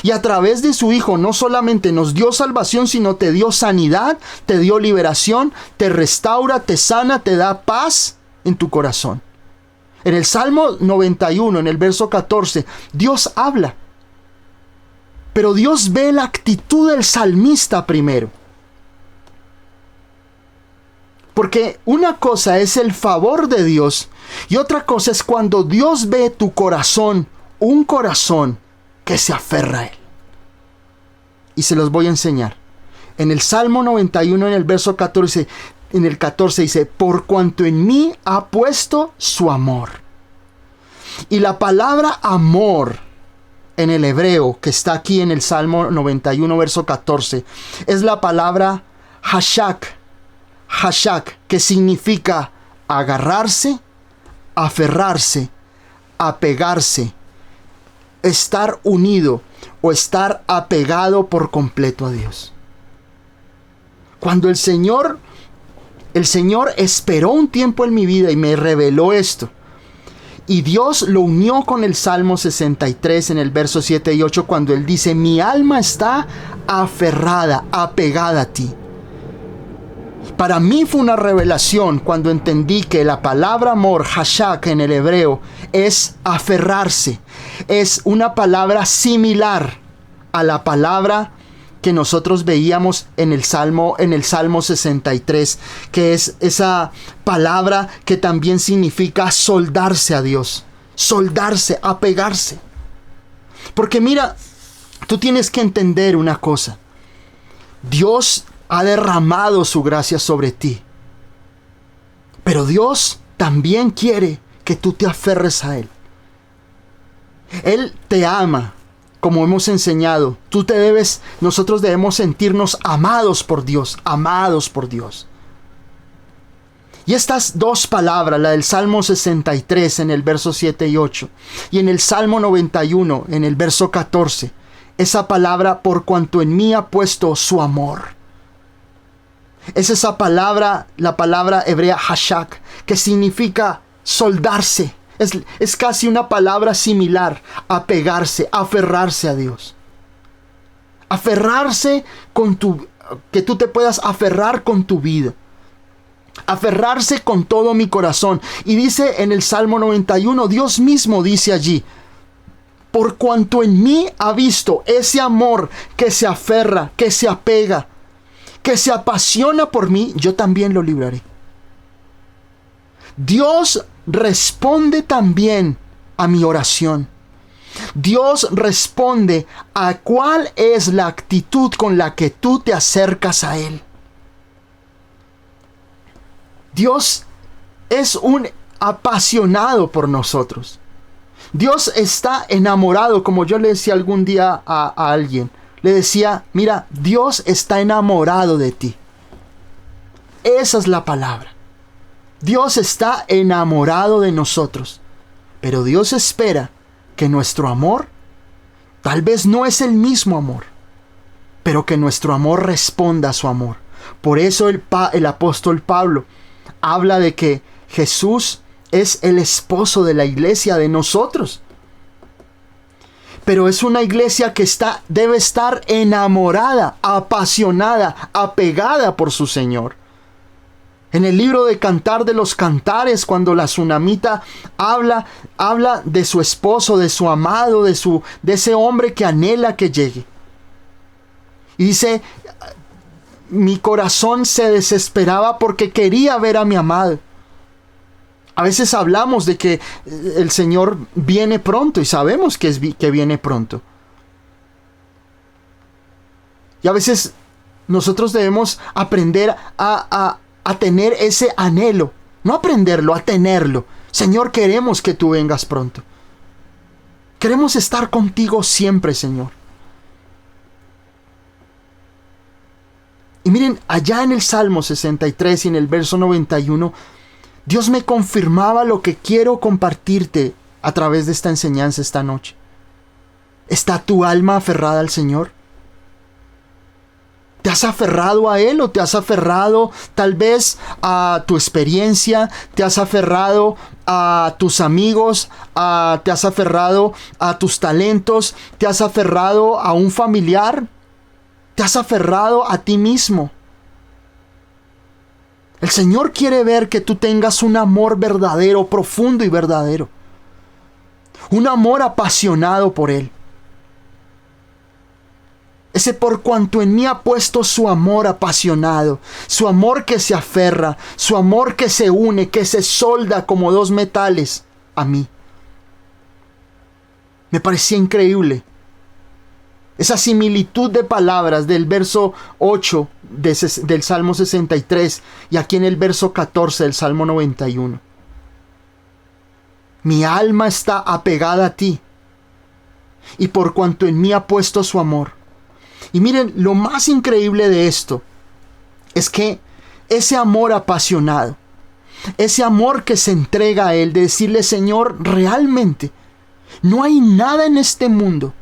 A: Y a través de su Hijo no solamente nos dio salvación, sino te dio sanidad, te dio liberación, te restaura, te sana, te da paz en tu corazón. En el Salmo 91, en el verso 14, Dios habla. Pero Dios ve la actitud del salmista primero. Porque una cosa es el favor de Dios y otra cosa es cuando Dios ve tu corazón, un corazón que se aferra a Él. Y se los voy a enseñar. En el Salmo 91, en el verso 14, dice, por cuanto en mí ha puesto su amor. Y la palabra amor en el hebreo, que está aquí en el Salmo 91, verso 14, es la palabra hashak. Hashak, que significa agarrarse, aferrarse, apegarse, estar unido o estar apegado por completo a Dios. Cuando el Señor esperó un tiempo en mi vida y me reveló esto, y Dios lo unió con el Salmo 63 en el verso 7 y 8, cuando Él dice, mi alma está aferrada, apegada a ti. Para mí fue una revelación cuando entendí que la palabra amor, hashak en el hebreo, es aferrarse. Es una palabra similar a la palabra que nosotros veíamos en el Salmo 63, que es esa palabra que también significa soldarse a Dios. Soldarse, apegarse. Porque mira, tú tienes que entender una cosa. Dios ha derramado su gracia sobre ti. Pero Dios también quiere que tú te aferres a Él. Él te ama, como hemos enseñado. Nosotros debemos sentirnos amados por Dios, amados por Dios. Y estas dos palabras, la del Salmo 63 en el verso 7 y 8, y en el Salmo 91 en el verso 14, esa palabra, por cuanto en mí ha puesto su amor. Es esa palabra, la palabra hebrea hashak, que significa soldarse. Es casi una palabra similar, apegarse, aferrarse a Dios. Aferrarse que tú te puedas aferrar con tu vida. Aferrarse con todo mi corazón. Y dice en el Salmo 91, Dios mismo dice allí, por cuanto en mí ha visto ese amor que se aferra, que se apega, que se apasiona por mí, yo también lo libraré. Dios responde también a mi oración. Dios responde a cuál es la actitud con la que tú te acercas a Él. Dios es un apasionado por nosotros. Dios está enamorado, como yo le decía algún día a alguien. Le decía, mira, Dios está enamorado de ti. Esa es la palabra. Dios está enamorado de nosotros. Pero Dios espera que nuestro amor, tal vez no es el mismo amor, pero que nuestro amor responda a su amor. Por eso el apóstol Pablo habla de que Jesús es el esposo de la iglesia, de nosotros. Pero es una iglesia que debe estar enamorada, apasionada, apegada por su Señor. En el libro de Cantar de los Cantares, cuando la tsunamita habla de su esposo, de su amado, de ese hombre que anhela que llegue. Y dice, mi corazón se desesperaba porque quería ver a mi amado. A veces hablamos de que el Señor viene pronto y sabemos que viene pronto. Y a veces nosotros debemos aprender a tener ese anhelo. No aprenderlo, a tenerlo. Señor, queremos que tú vengas pronto. Queremos estar contigo siempre, Señor. Y miren, allá en el Salmo 63 y en el verso 91, Dios me confirmaba lo que quiero compartirte a través de esta enseñanza esta noche. ¿Está tu alma aferrada al Señor? ¿Te has aferrado a Él o te has aferrado tal vez a tu experiencia? ¿Te has aferrado a tus amigos? ¿Te has aferrado a tus talentos? ¿Te has aferrado a un familiar? ¿Te has aferrado a ti mismo? El Señor quiere ver que tú tengas un amor verdadero, profundo y verdadero. Un amor apasionado por Él. Ese por cuanto en mí ha puesto su amor apasionado, su amor que se aferra, su amor que se une, que se solda como dos metales a mí. Me parecía increíble. Esa similitud de palabras del verso 8 del Salmo 63 y aquí en el verso 14 del Salmo 91. Mi alma está apegada a ti y por cuanto en mí ha puesto su amor. Y miren, lo más increíble de esto es que ese amor apasionado, ese amor que se entrega a Él, de decirle, Señor, realmente no hay nada en este mundo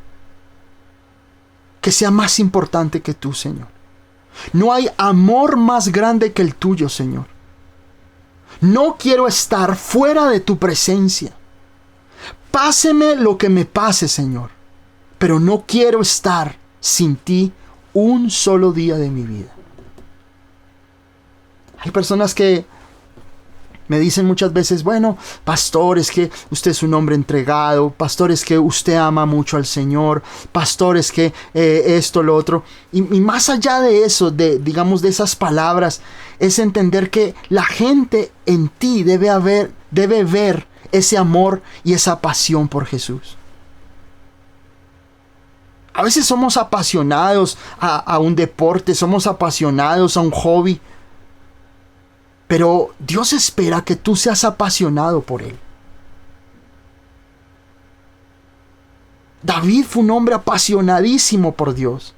A: que sea más importante que tú, Señor. No hay amor más grande que el tuyo, Señor. No quiero estar fuera de tu presencia. Páseme lo que me pase, Señor, pero no quiero estar sin ti un solo día de mi vida. Hay personas que me dicen muchas veces, bueno, pastor, es que usted es un hombre entregado, pastor, es que usted ama mucho al Señor, pastor, es que esto, lo otro. Y más allá de eso, digamos de esas palabras, es entender que la gente en ti debe ver ese amor y esa pasión por Jesús. A veces somos apasionados a un deporte, somos apasionados a un hobby. Pero Dios espera que tú seas apasionado por Él. David fue un hombre apasionadísimo por Dios.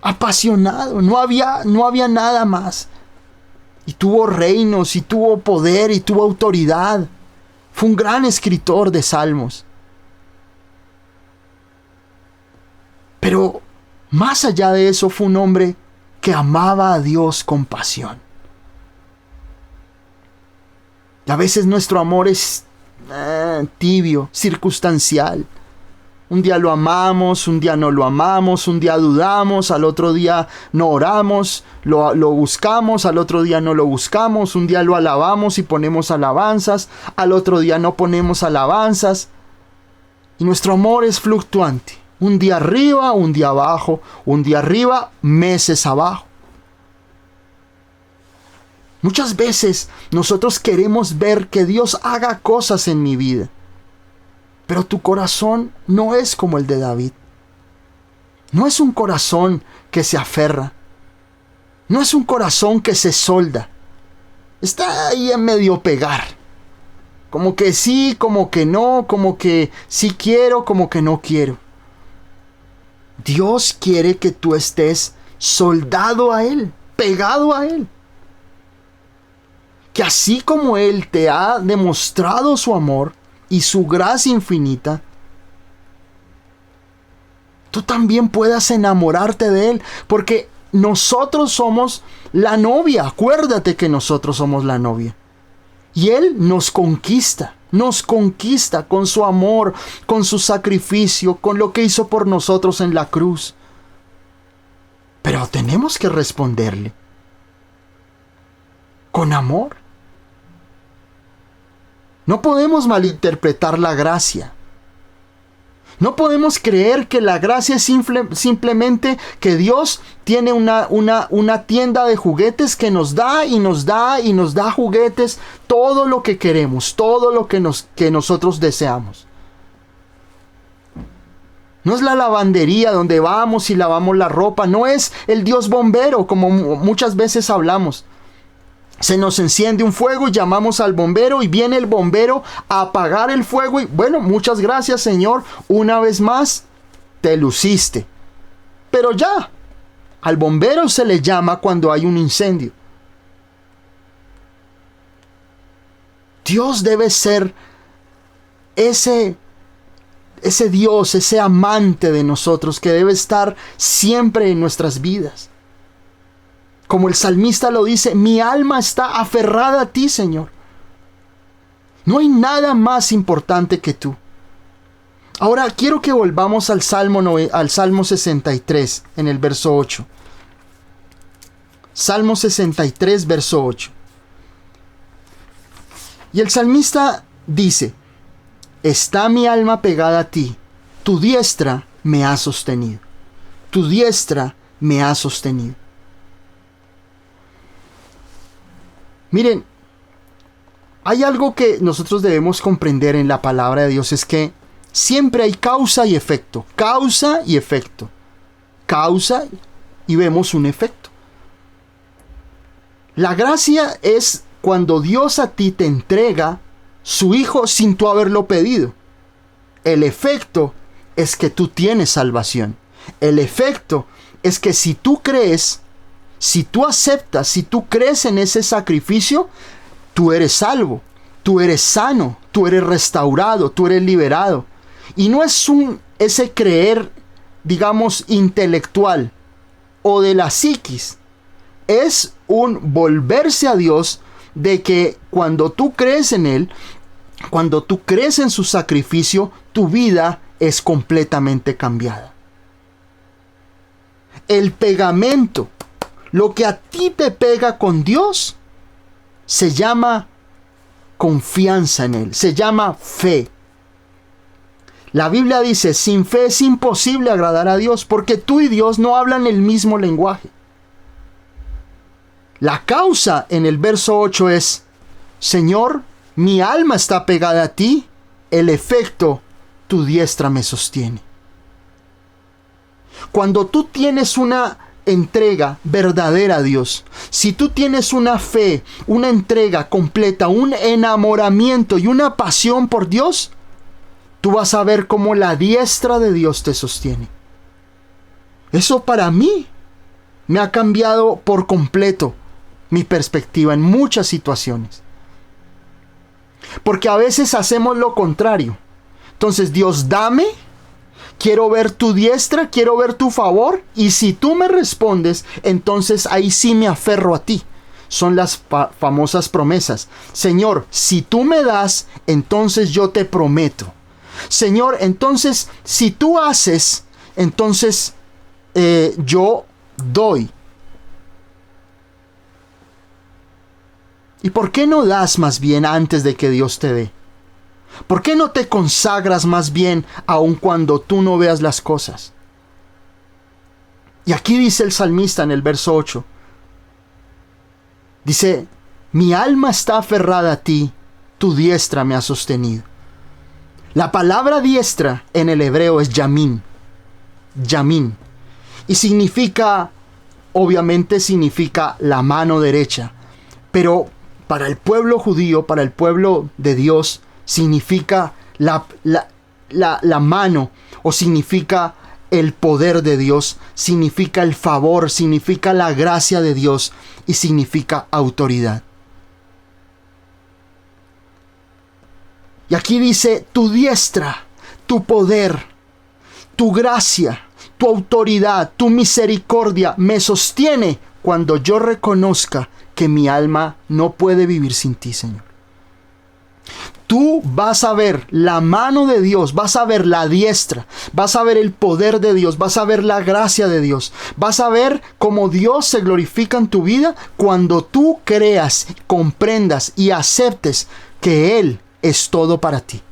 A: Apasionado, no había nada más. y tuvo reinos, y tuvo poder, y tuvo autoridad. Fue un gran escritor de salmos. Pero más allá de eso, fue un hombre que amaba a Dios con pasión. Y a veces nuestro amor es tibio, circunstancial. Un día lo amamos, un día no lo amamos, un día dudamos, al otro día no oramos, lo buscamos, al otro día no lo buscamos, un día lo alabamos y ponemos alabanzas, al otro día no ponemos alabanzas. Y nuestro amor es fluctuante. Un día arriba, un día abajo, un día arriba, meses abajo. Muchas veces nosotros queremos ver que Dios haga cosas en mi vida. Pero tu corazón no es como el de David. No es un corazón que se aferra. No es un corazón que se solda. Está ahí en medio pegar. Como que sí, como que no, como que sí quiero, como que no quiero. Dios quiere que tú estés soldado a Él, pegado a Él. Que así como Él te ha demostrado su amor y su gracia infinita, tú también puedas enamorarte de Él, porque nosotros somos la novia. Acuérdate que nosotros somos la novia. Y Él nos conquista con su amor, con su sacrificio, con lo que hizo por nosotros en la cruz. Pero tenemos que responderle con amor. No podemos malinterpretar la gracia. No podemos creer que la gracia es simplemente que Dios tiene una tienda de juguetes que nos da y nos da y nos da juguetes, todo lo que queremos, todo lo que nosotros deseamos. No es la lavandería donde vamos y lavamos la ropa, no es el Dios bombero como muchas veces hablamos. Se nos enciende un fuego y llamamos al bombero y viene el bombero a apagar el fuego y bueno, muchas gracias Señor, una vez más te luciste. Pero ya, al bombero se le llama cuando hay un incendio. Dios debe ser ese Dios, ese amante de nosotros que debe estar siempre en nuestras vidas. Como el salmista lo dice, mi alma está aferrada a ti, Señor. No hay nada más importante que tú. Ahora quiero que volvamos al Salmo 63, en el verso 8. Salmo 63, verso 8. Y el salmista dice, está mi alma pegada a ti, tu diestra me ha sostenido. Tu diestra me ha sostenido. Miren, hay algo que nosotros debemos comprender en la palabra de Dios, es que siempre hay causa y efecto, causa y efecto, causa y vemos un efecto. La gracia es cuando Dios a ti te entrega su Hijo sin tú haberlo pedido. El efecto es que tú tienes salvación. El efecto es que si tú crees, si tú aceptas, si tú crees en ese sacrificio, tú eres salvo, tú eres sano, tú eres restaurado, tú eres liberado. Y no es ese creer, digamos, intelectual o de la psiquis. Es un volverse a Dios, de que cuando tú crees en Él, cuando tú crees en su sacrificio, tu vida es completamente cambiada. El pegamento, lo que a ti te pega con Dios, se llama confianza en Él, se llama fe. La Biblia dice, sin fe es imposible agradar a Dios, porque tú y Dios no hablan el mismo lenguaje. La causa en el verso 8 es, Señor, mi alma está pegada a ti, el efecto, tu diestra me sostiene. Cuando tú tienes una entrega verdadera a Dios, si tú tienes una fe, una entrega completa, un enamoramiento y una pasión por Dios, tú vas a ver cómo la diestra de Dios te sostiene. Eso para mí me ha cambiado por completo mi perspectiva en muchas situaciones. Porque a veces hacemos lo contrario. Entonces, Dios, dame, quiero ver tu diestra, quiero ver tu favor, y si tú me respondes, entonces ahí sí me aferro a ti. Son las famosas promesas. Señor, si tú me das, entonces yo te prometo. Señor, entonces, si tú haces, entonces yo doy. ¿Y por qué no das más bien antes de que Dios te dé? ¿Por qué no te consagras más bien aun cuando tú no veas las cosas? Y aquí dice el salmista en el verso 8. Dice, mi alma está aferrada a ti, tu diestra me ha sostenido. La palabra diestra en el hebreo es yamin. Yamin. Y significa, obviamente significa la mano derecha. Pero para el pueblo judío, para el pueblo de Dios, significa la mano, o significa el poder de Dios, significa el favor, significa la gracia de Dios y significa autoridad. Y aquí dice, tu diestra, tu poder, tu gracia, tu autoridad, tu misericordia me sostiene cuando yo reconozca que mi alma no puede vivir sin ti, Señor. Tú vas a ver la mano de Dios, vas a ver la diestra, vas a ver el poder de Dios, vas a ver la gracia de Dios, vas a ver cómo Dios se glorifica en tu vida cuando tú creas, comprendas y aceptes que Él es todo para ti.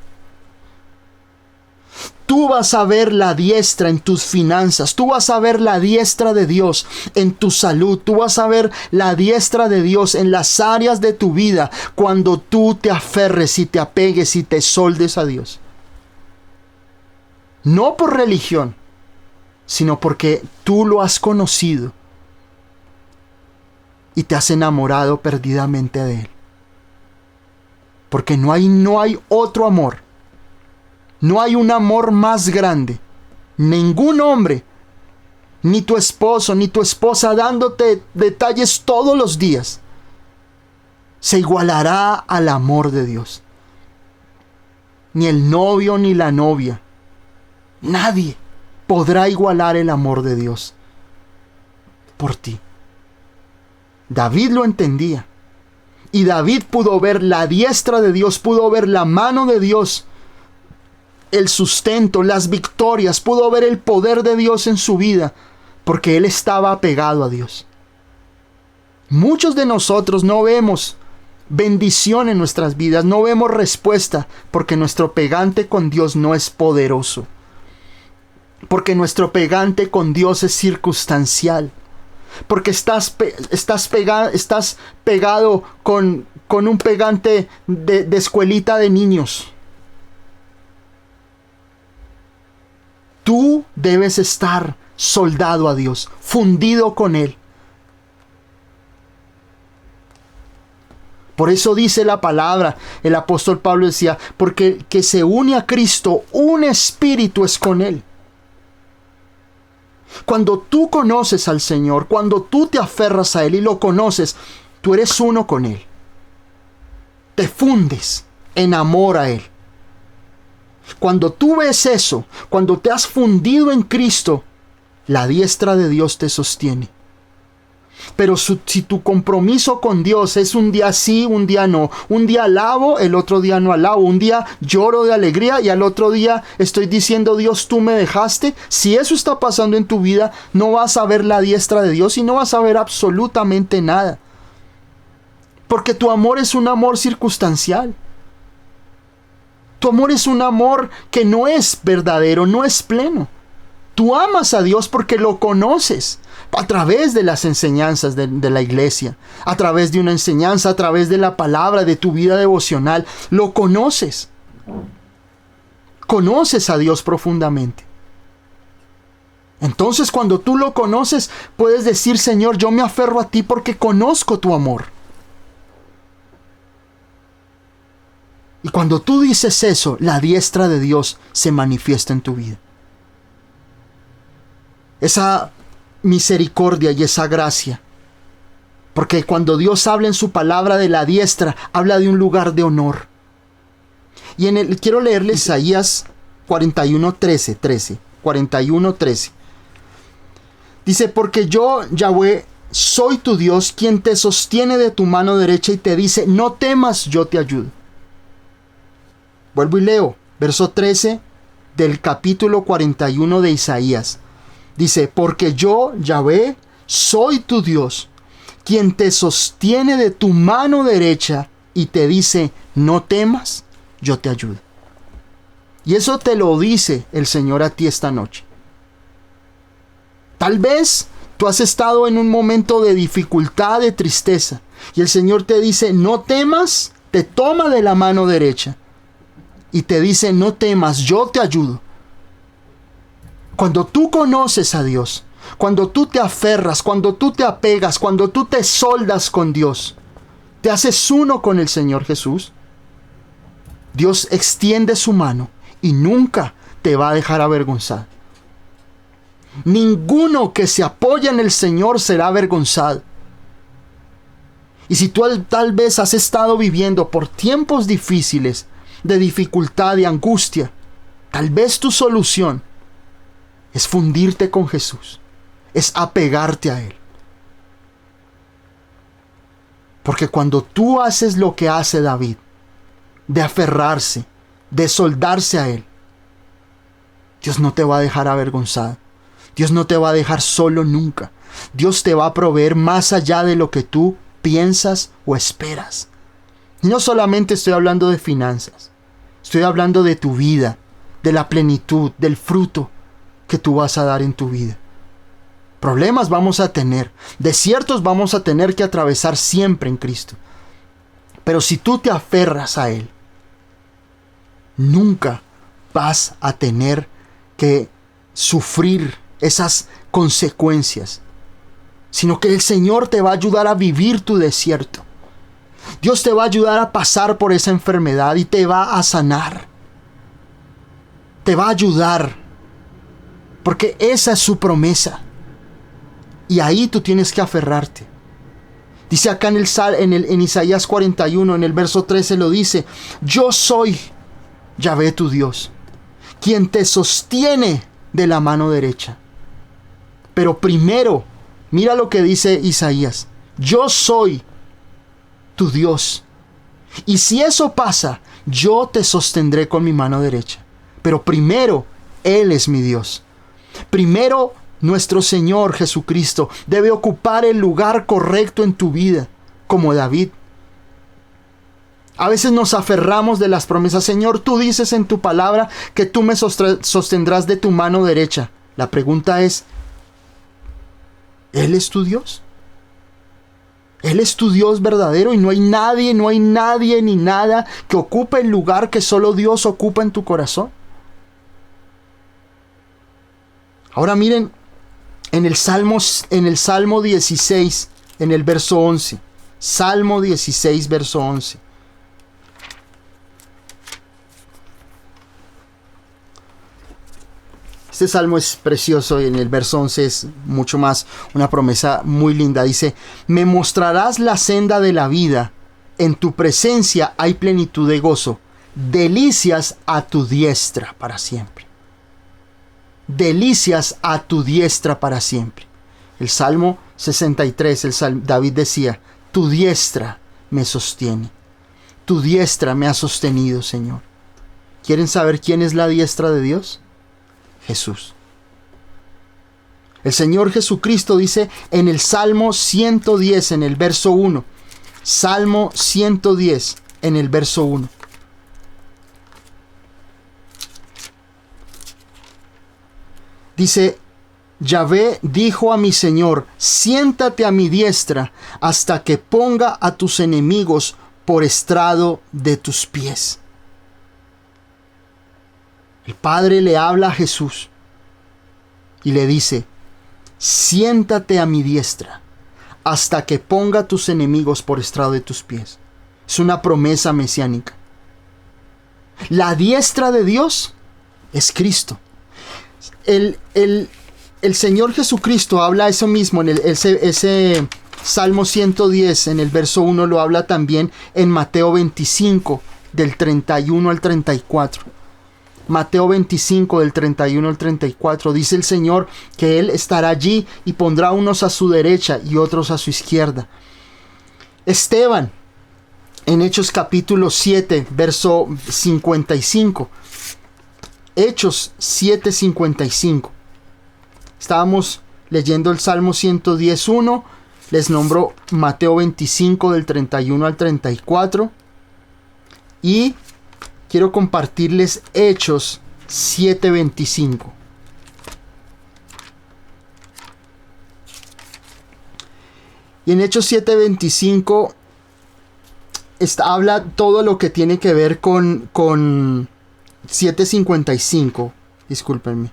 A: Tú vas a ver la diestra en tus finanzas, tú vas a ver la diestra de Dios en tu salud, tú vas a ver la diestra de Dios en las áreas de tu vida cuando tú te aferres y te apegues y te soldes a Dios. No por religión, sino porque tú lo has conocido y te has enamorado perdidamente de Él. Porque no hay otro amor. No hay un amor más grande. Ningún hombre, ni tu esposo, ni tu esposa dándote detalles todos los días, se igualará al amor de Dios. Ni el novio ni la novia. Nadie podrá igualar el amor de Dios por ti. David lo entendía. Y David pudo ver la diestra de Dios, pudo ver la mano de Dios, el sustento, las victorias, pudo ver el poder de Dios en su vida, porque él estaba apegado a Dios. Muchos de nosotros no vemos bendición en nuestras vidas, no vemos respuesta, porque nuestro pegante con Dios no es poderoso, porque nuestro pegante con Dios es circunstancial, porque estás pegado con un pegante de escuelita de niños. Tú debes estar soldado a Dios, fundido con Él. Por eso dice la palabra, el apóstol Pablo decía, porque el que se une a Cristo, un espíritu es con Él. Cuando tú conoces al Señor, cuando tú te aferras a Él y lo conoces, tú eres uno con Él. Te fundes en amor a Él. Cuando tú ves eso, cuando te has fundido en Cristo, la diestra de Dios te sostiene. Pero si tu compromiso con Dios es un día sí, un día no, un día alabo, el otro día no alabo, un día lloro de alegría y al otro día estoy diciendo, Dios, tú me dejaste. Si eso está pasando en tu vida, no vas a ver la diestra de Dios y no vas a ver absolutamente nada. Porque tu amor es un amor circunstancial. Tu amor es un amor que no es verdadero, no es pleno. Tú amas a Dios porque lo conoces a través de las enseñanzas de la iglesia, a través de una enseñanza, a través de la palabra, de tu vida devocional. Lo conoces. Conoces a Dios profundamente. Entonces, cuando tú lo conoces, puedes decir, Señor, yo me aferro a ti porque conozco tu amor. Y cuando tú dices eso, la diestra de Dios se manifiesta en tu vida. Esa misericordia y esa gracia Porque cuando Dios habla en su palabra de la diestra, habla de un lugar de honor. Y quiero leerle Isaías 41:13. Dice, porque yo, Yahweh, soy tu Dios, quien te sostiene de tu mano derecha y te dice, no temas, yo te ayudo. Vuelvo y leo, verso 13 del capítulo 41 de Isaías. Dice, porque yo, Yahweh, soy tu Dios, quien te sostiene de tu mano derecha y te dice, no temas, yo te ayudo. Y eso te lo dice el Señor a ti esta noche. Tal vez tú has estado en un momento de dificultad, de tristeza, y el Señor te dice, no temas, te toma de la mano derecha y te dice, no temas, yo te ayudo. Cuando tú conoces a Dios, cuando tú te aferras, cuando tú te apegas, cuando tú te soldas con Dios, te haces uno con el Señor Jesús, Dios extiende su mano y nunca te va a dejar avergonzado. Ninguno que se apoya en el Señor será avergonzado. Y si tú tal vez has estado viviendo por tiempos difíciles, de dificultad y angustia, tal vez tu solución es fundirte con Jesús, es apegarte a Él. Porque cuando tú haces lo que hace David, de aferrarse, de soldarse a Él, Dios no te va a dejar avergonzado. Dios no te va a dejar solo nunca. Dios te va a proveer más allá de lo que tú piensas o esperas. Y no solamente estoy hablando de finanzas, estoy hablando de tu vida, de la plenitud, del fruto que tú vas a dar en tu vida. Problemas vamos a tener, desiertos vamos a tener que atravesar siempre en Cristo. Pero si tú te aferras a Él, nunca vas a tener que sufrir esas consecuencias, sino que el Señor te va a ayudar a vivir tu desierto. Dios te va a ayudar a pasar por esa enfermedad y te va a sanar. Te va a ayudar, porque esa es su promesa. Y ahí tú tienes que aferrarte. Dice acá en Isaías 41, en el verso 13 lo dice, yo soy Yahvé tu Dios, quien te sostiene de la mano derecha. Pero primero, mira lo que dice Isaías, yo soy tu Dios. Y si eso pasa, yo te sostendré con mi mano derecha. Pero primero, Él es mi Dios. Primero, nuestro Señor Jesucristo debe ocupar el lugar correcto en tu vida, como David. A veces nos aferramos de las promesas. Señor, tú dices en tu palabra que tú me sostendrás de tu mano derecha. La pregunta es, ¿Él es tu Dios? Él es tu Dios verdadero y no hay nadie ni nada que ocupe el lugar que solo Dios ocupa en tu corazón. Ahora miren, en el Salmo 16, en el verso 11. Salmo 16, verso 11. Este salmo es precioso y en el verso 11 es mucho más una promesa muy linda. Dice, me mostrarás la senda de la vida, en tu presencia hay plenitud de gozo, delicias a tu diestra para siempre. Delicias a tu diestra para siempre. El Salmo 63, David decía, tu diestra me sostiene. Tu diestra me ha sostenido, Señor. ¿Quieren saber quién es la diestra de Dios? Jesús. El Señor Jesucristo dice en el Salmo 110, en el verso 1. Salmo 110, en el verso 1. Dice, Yahvé dijo a mi Señor, siéntate a mi diestra hasta que ponga a tus enemigos por estrado de tus pies. El Padre le habla a Jesús y le dice, siéntate a mi diestra hasta que ponga a tus enemigos por estrado de tus pies. Es una promesa mesiánica. La diestra de Dios es Cristo. El Señor Jesucristo habla eso mismo en ese Salmo 110 en el verso 1 lo habla también en Mateo 25 del 31 al 34. Mateo 25 del 31 al 34 dice el Señor que Él estará allí y pondrá unos a su derecha y otros a su izquierda. Esteban, en Hechos capítulo 7, verso 55. Hechos 7:55. Estábamos leyendo el Salmo 110:1. Les nombró Mateo 25 del 31 al 34. Y quiero compartirles Hechos 7:25. Y en Hechos 7:25 habla todo lo que tiene que ver con 7:55. Discúlpenme.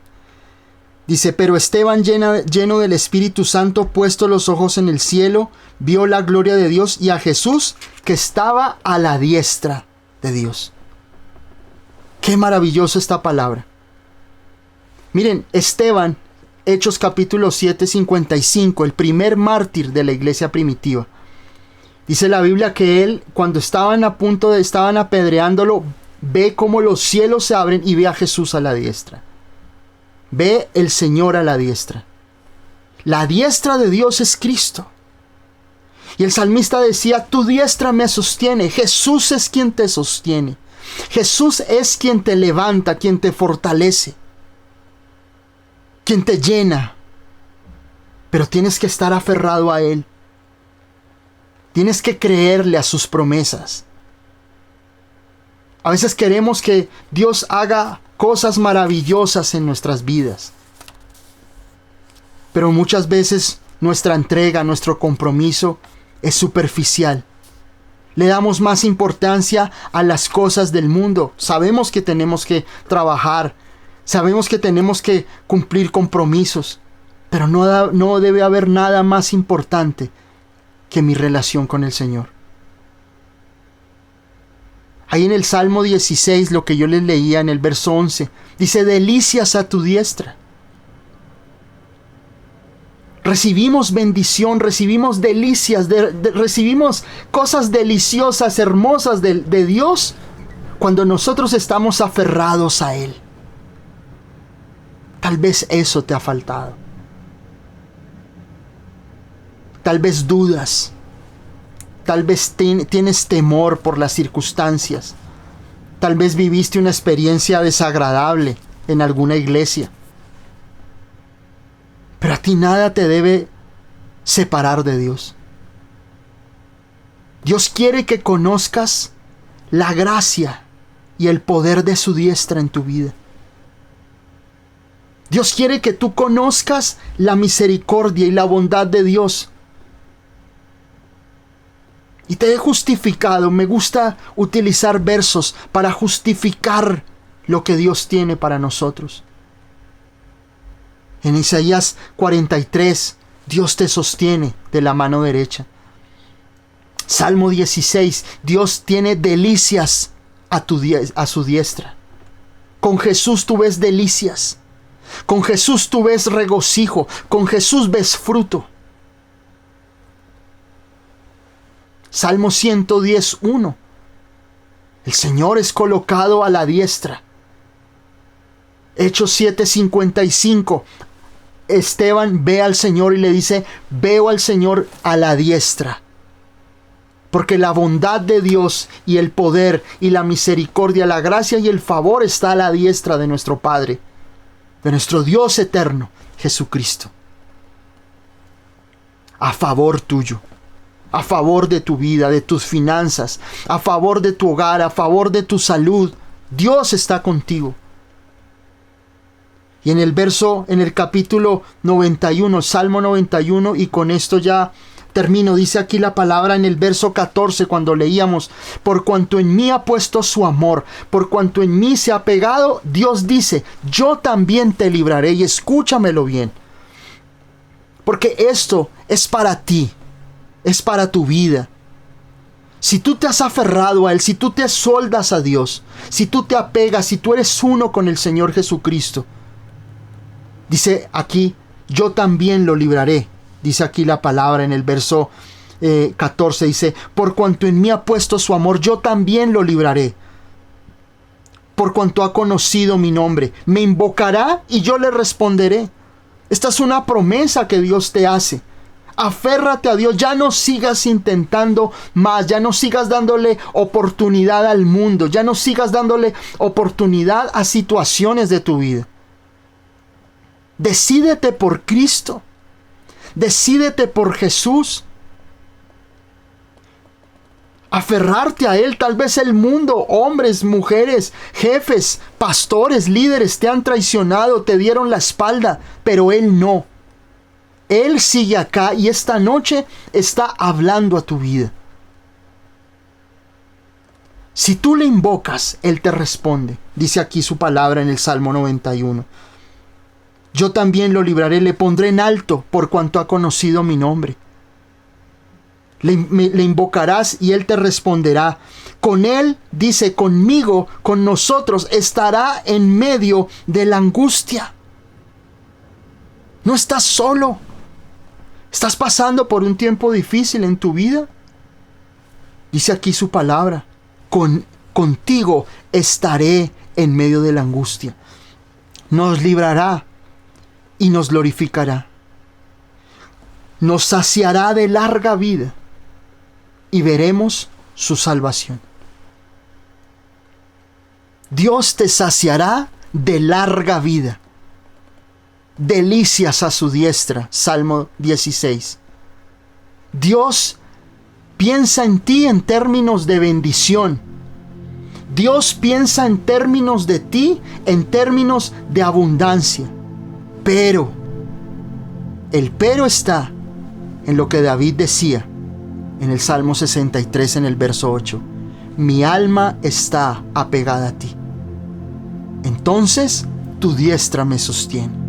A: Dice, pero Esteban, lleno del Espíritu Santo, puesto los ojos en el cielo, vio la gloria de Dios y a Jesús que estaba a la diestra de Dios. Qué maravillosa esta palabra. Miren, Esteban, Hechos capítulo 7:55, el primer mártir de la iglesia primitiva. Dice la Biblia que él, cuando estaban apedreándolo, ve cómo los cielos se abren y ve a Jesús a la diestra. Ve el Señor a la diestra. La diestra de Dios es Cristo. Y el salmista decía, tu diestra me sostiene. Jesús es quien te sostiene. Jesús es quien te levanta, quien te fortalece, quien te llena. Pero tienes que estar aferrado a Él. Tienes que creerle a sus promesas. A veces queremos que Dios haga cosas maravillosas en nuestras vidas. Pero muchas veces nuestra entrega, nuestro compromiso es superficial. Le damos más importancia a las cosas del mundo. Sabemos que tenemos que trabajar. Sabemos que tenemos que cumplir compromisos. Pero no debe haber nada más importante que mi relación con el Señor. Ahí en el Salmo 16, lo que yo les leía en el verso 11, dice, delicias a tu diestra. Recibimos bendición, recibimos delicias, recibimos cosas deliciosas, hermosas de Dios cuando nosotros estamos aferrados a Él. Tal vez eso te ha faltado. Tal vez dudas. Tal vez tienes temor por las circunstancias. Tal vez viviste una experiencia desagradable en alguna iglesia. Pero a ti nada te debe separar de Dios. Dios quiere que conozcas la gracia y el poder de su diestra en tu vida. Dios quiere que tú conozcas la misericordia y la bondad de Dios. Y te he justificado. Me gusta utilizar versos para justificar lo que Dios tiene para nosotros. En Isaías 43, Dios te sostiene de la mano derecha. Salmo 16, Dios tiene delicias a su diestra. Con Jesús tú ves delicias. Con Jesús tú ves regocijo. Con Jesús ves fruto. Salmo 110:1. El Señor es colocado a la diestra. Hechos 7:55. Esteban ve al Señor y le dice, veo al Señor a la diestra. Porque la bondad de Dios y el poder y la misericordia, la gracia y el favor está a la diestra de nuestro Padre, de nuestro Dios eterno, Jesucristo. A favor tuyo. A favor de tu vida, de tus finanzas, a favor de tu hogar, a favor de tu salud. Dios está contigo. Y en el capítulo 91, Salmo 91, y con esto ya termino, dice aquí la palabra en el verso 14 cuando leíamos, por cuanto en mí ha puesto su amor, por cuanto en mí se ha pegado, Dios dice, yo también te libraré, y escúchamelo bien. Porque esto es para ti. Es para tu vida. Si tú te has aferrado a Él, si tú te soldas a Dios, si tú te apegas, si tú eres uno con el Señor Jesucristo, dice aquí, yo también lo libraré. Dice aquí la palabra en el verso 14, dice: por cuanto en mí ha puesto su amor, yo también lo libraré. Por cuanto ha conocido mi nombre, me invocará y yo le responderé. Esta es una promesa que Dios te hace. Aférrate a Dios, ya no sigas intentando más, ya no sigas dándole oportunidad al mundo, ya no sigas dándole oportunidad a situaciones de tu vida. Decídete por Cristo, decídete por Jesús. Aferrarte a Él. Tal vez el mundo, hombres, mujeres, jefes, pastores, líderes te han traicionado, te dieron la espalda, pero Él no. Él sigue acá y esta noche está hablando a tu vida. Si tú le invocas, Él te responde. Dice aquí su palabra en el Salmo 91. Yo también lo libraré, le pondré en alto por cuanto ha conocido mi nombre. Le invocarás y Él te responderá. Con Él, dice, conmigo, con nosotros, estará en medio de la angustia. No estás solo. ¿Estás pasando por un tiempo difícil en tu vida? Dice aquí su palabra: contigo estaré en medio de la angustia. Nos librará y nos glorificará. Nos saciará de larga vida y veremos su salvación. Dios te saciará de larga vida. Delicias a su diestra. Salmo 16. Dios piensa en ti en términos de bendición. Dios piensa en términos de ti en términos de abundancia. Pero el pero está en lo que David decía en el Salmo 63 en el verso 8. Mi alma está apegada a ti. Entonces tu diestra me sostiene.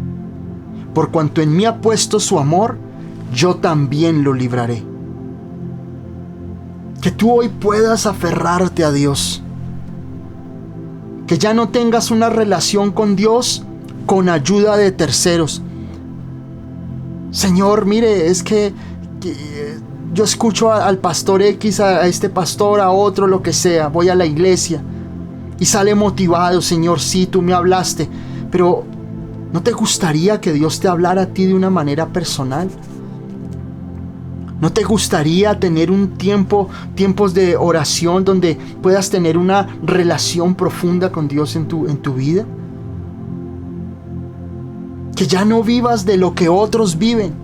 A: Por cuanto en mí ha puesto su amor, yo también lo libraré. Que tú hoy puedas aferrarte a Dios. Que ya no tengas una relación con Dios con ayuda de terceros. Señor, mire, es que yo escucho al pastor X, a este pastor, a otro, lo que sea. Voy a la iglesia y sale motivado. Señor, sí, tú me hablaste, pero ¿no te gustaría que Dios te hablara a ti de una manera personal? ¿No te gustaría tener tiempos de oración donde puedas tener una relación profunda con Dios en tu vida? Que ya no vivas de lo que otros viven.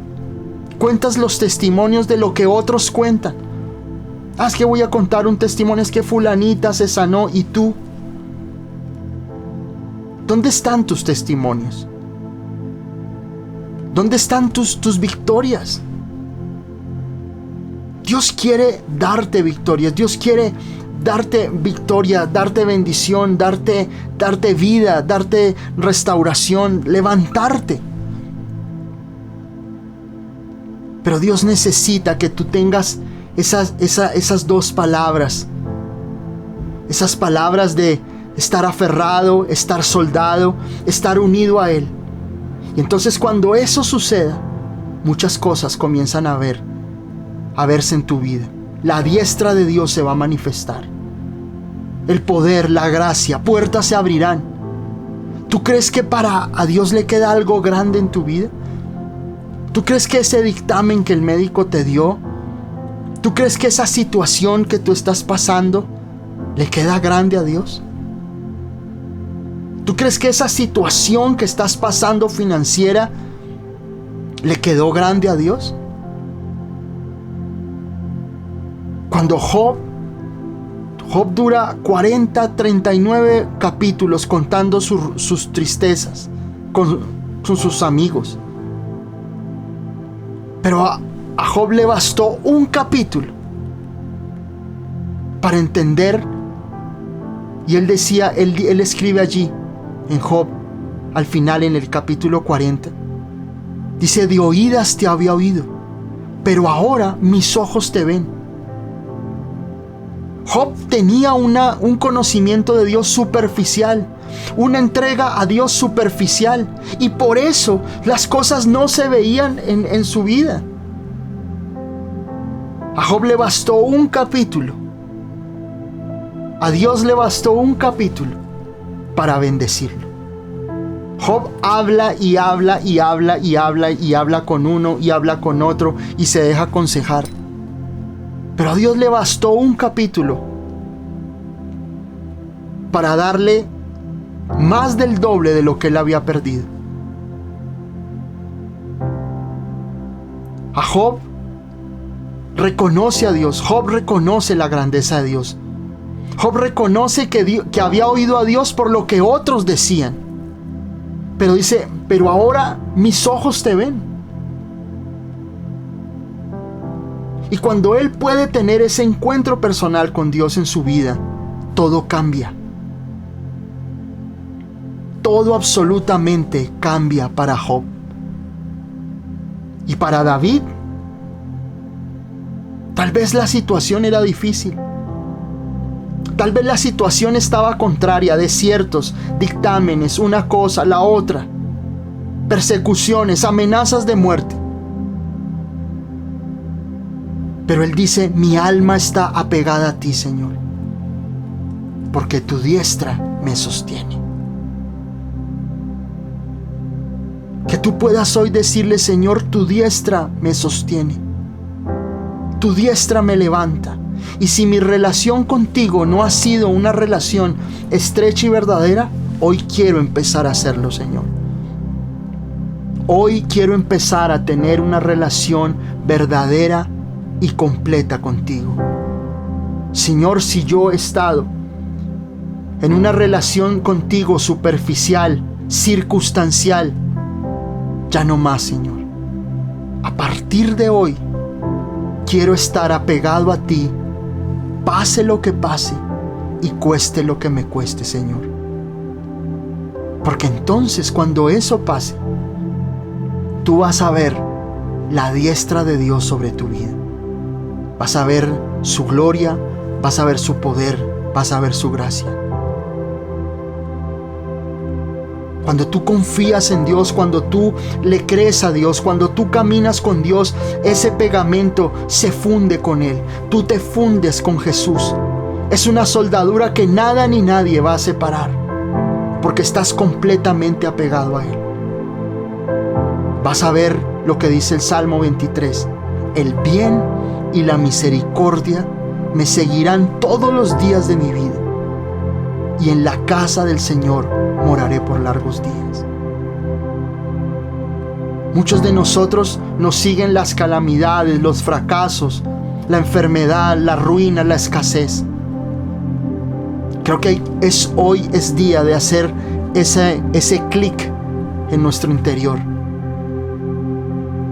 A: Cuentas los testimonios de lo que otros cuentan. Es que voy a contar un testimonio, es que fulanita se sanó, y tú. ¿Dónde están tus testimonios? ¿Dónde están tus victorias? Dios quiere darte victorias. Dios quiere darte victoria, darte bendición, darte vida, darte restauración, levantarte. Pero Dios necesita que tú tengas esas dos palabras. Esas palabras de estar aferrado, estar soldado, estar unido a Él. Y entonces cuando eso suceda, muchas cosas comienzan a verse en tu vida. La diestra de Dios se va a manifestar. El poder, la gracia, puertas se abrirán. ¿Tú crees que a Dios le queda algo grande en tu vida? ¿Tú crees que ese dictamen que el médico te dio, tú crees que esa situación que tú estás pasando le queda grande a Dios? ¿Tú crees que esa situación que estás pasando financiera le quedó grande a Dios? Cuando Job dura 39 capítulos contando sus tristezas con sus amigos. Pero a Job le bastó un capítulo para entender. Y él decía, él escribe allí en Job, al final en el capítulo 40, dice: de oídas te había oído, pero ahora mis ojos te ven. Job tenía un conocimiento de Dios superficial, una entrega a Dios superficial, y por eso las cosas no se veían en su vida. A Job le bastó un capítulo. A Dios le bastó un capítulo para bendecirlo. Job habla y habla y habla y habla y habla con uno y habla con otro y se deja aconsejar. Pero a Dios le bastó un capítulo para darle más del doble de lo que él había perdido. A Job reconoce a Dios. Job reconoce la grandeza de Dios. Job reconoce que había oído a Dios por lo que otros decían. Pero dice, pero ahora mis ojos te ven. Y cuando él puede tener ese encuentro personal con Dios en su vida, todo cambia. Todo absolutamente cambia para Job. Y para David, tal vez la situación era difícil. Tal vez la situación estaba contraria, desiertos, dictámenes, una cosa, la otra, persecuciones, amenazas de muerte. Pero él dice, mi alma está apegada a ti, Señor, porque tu diestra me sostiene. Que tú puedas hoy decirle, Señor, tu diestra me sostiene. Tu diestra me levanta. Y si mi relación contigo no ha sido una relación estrecha y verdadera, hoy quiero empezar a hacerlo, Señor. Hoy quiero empezar a tener una relación verdadera y completa contigo. Señor, si yo he estado en una relación contigo superficial, circunstancial, ya no más, Señor. A partir de hoy, quiero estar apegado a ti, pase lo que pase y cueste lo que me cueste, Señor. Porque entonces, cuando eso pase, tú vas a ver la diestra de Dios sobre tu vida. Vas a ver su gloria, vas a ver su poder, vas a ver su gracia. Cuando tú confías en Dios, cuando tú le crees a Dios, cuando tú caminas con Dios, ese pegamento se funde con Él. Tú te fundes con Jesús. Es una soldadura que nada ni nadie va a separar, porque estás completamente apegado a Él. Vas a ver lo que dice el Salmo 23. El bien y la misericordia me seguirán todos los días de mi vida, y en la casa del Señor moraré por largos días. Muchos de nosotros nos siguen las calamidades, los fracasos, la enfermedad, la ruina, la escasez. Creo que hoy es día de hacer ese clic en nuestro interior.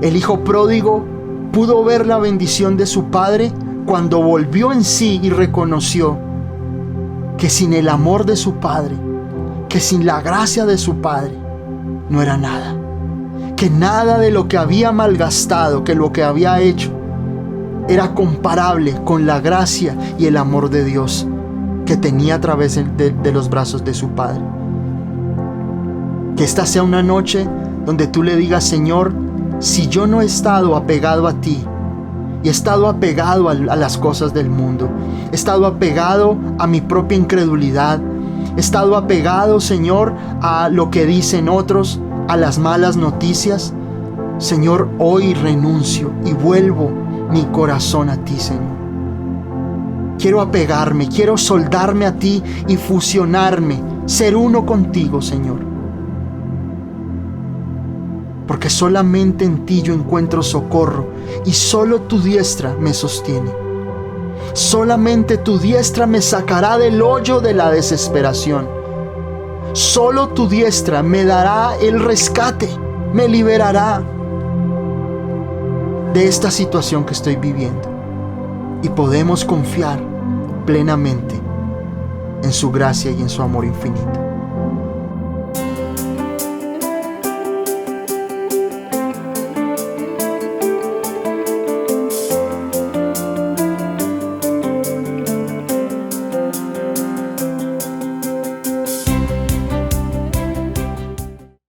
A: El hijo pródigo pudo ver la bendición de su padre cuando volvió en sí y reconoció que sin el amor de su padre, que sin la gracia de su padre, no era nada. Que nada de lo que había malgastado, que lo que había hecho, era comparable con la gracia y el amor de Dios que tenía a través de los brazos de su padre. Que esta sea una noche donde tú le digas, Señor, si yo no he estado apegado a ti, y he estado apegado a las cosas del mundo, he estado apegado a mi propia incredulidad, he estado apegado, Señor, a lo que dicen otros, a las malas noticias. Señor, hoy renuncio y vuelvo mi corazón a ti, Señor. Quiero apegarme, quiero soldarme a ti y fusionarme, ser uno contigo, Señor. Porque solamente en ti yo encuentro socorro y solo tu diestra me sostiene. Solamente tu diestra me sacará del hoyo de la desesperación. Solo tu diestra me dará el rescate, me liberará de esta situación que estoy viviendo. Y podemos confiar plenamente en su gracia y en su amor infinito.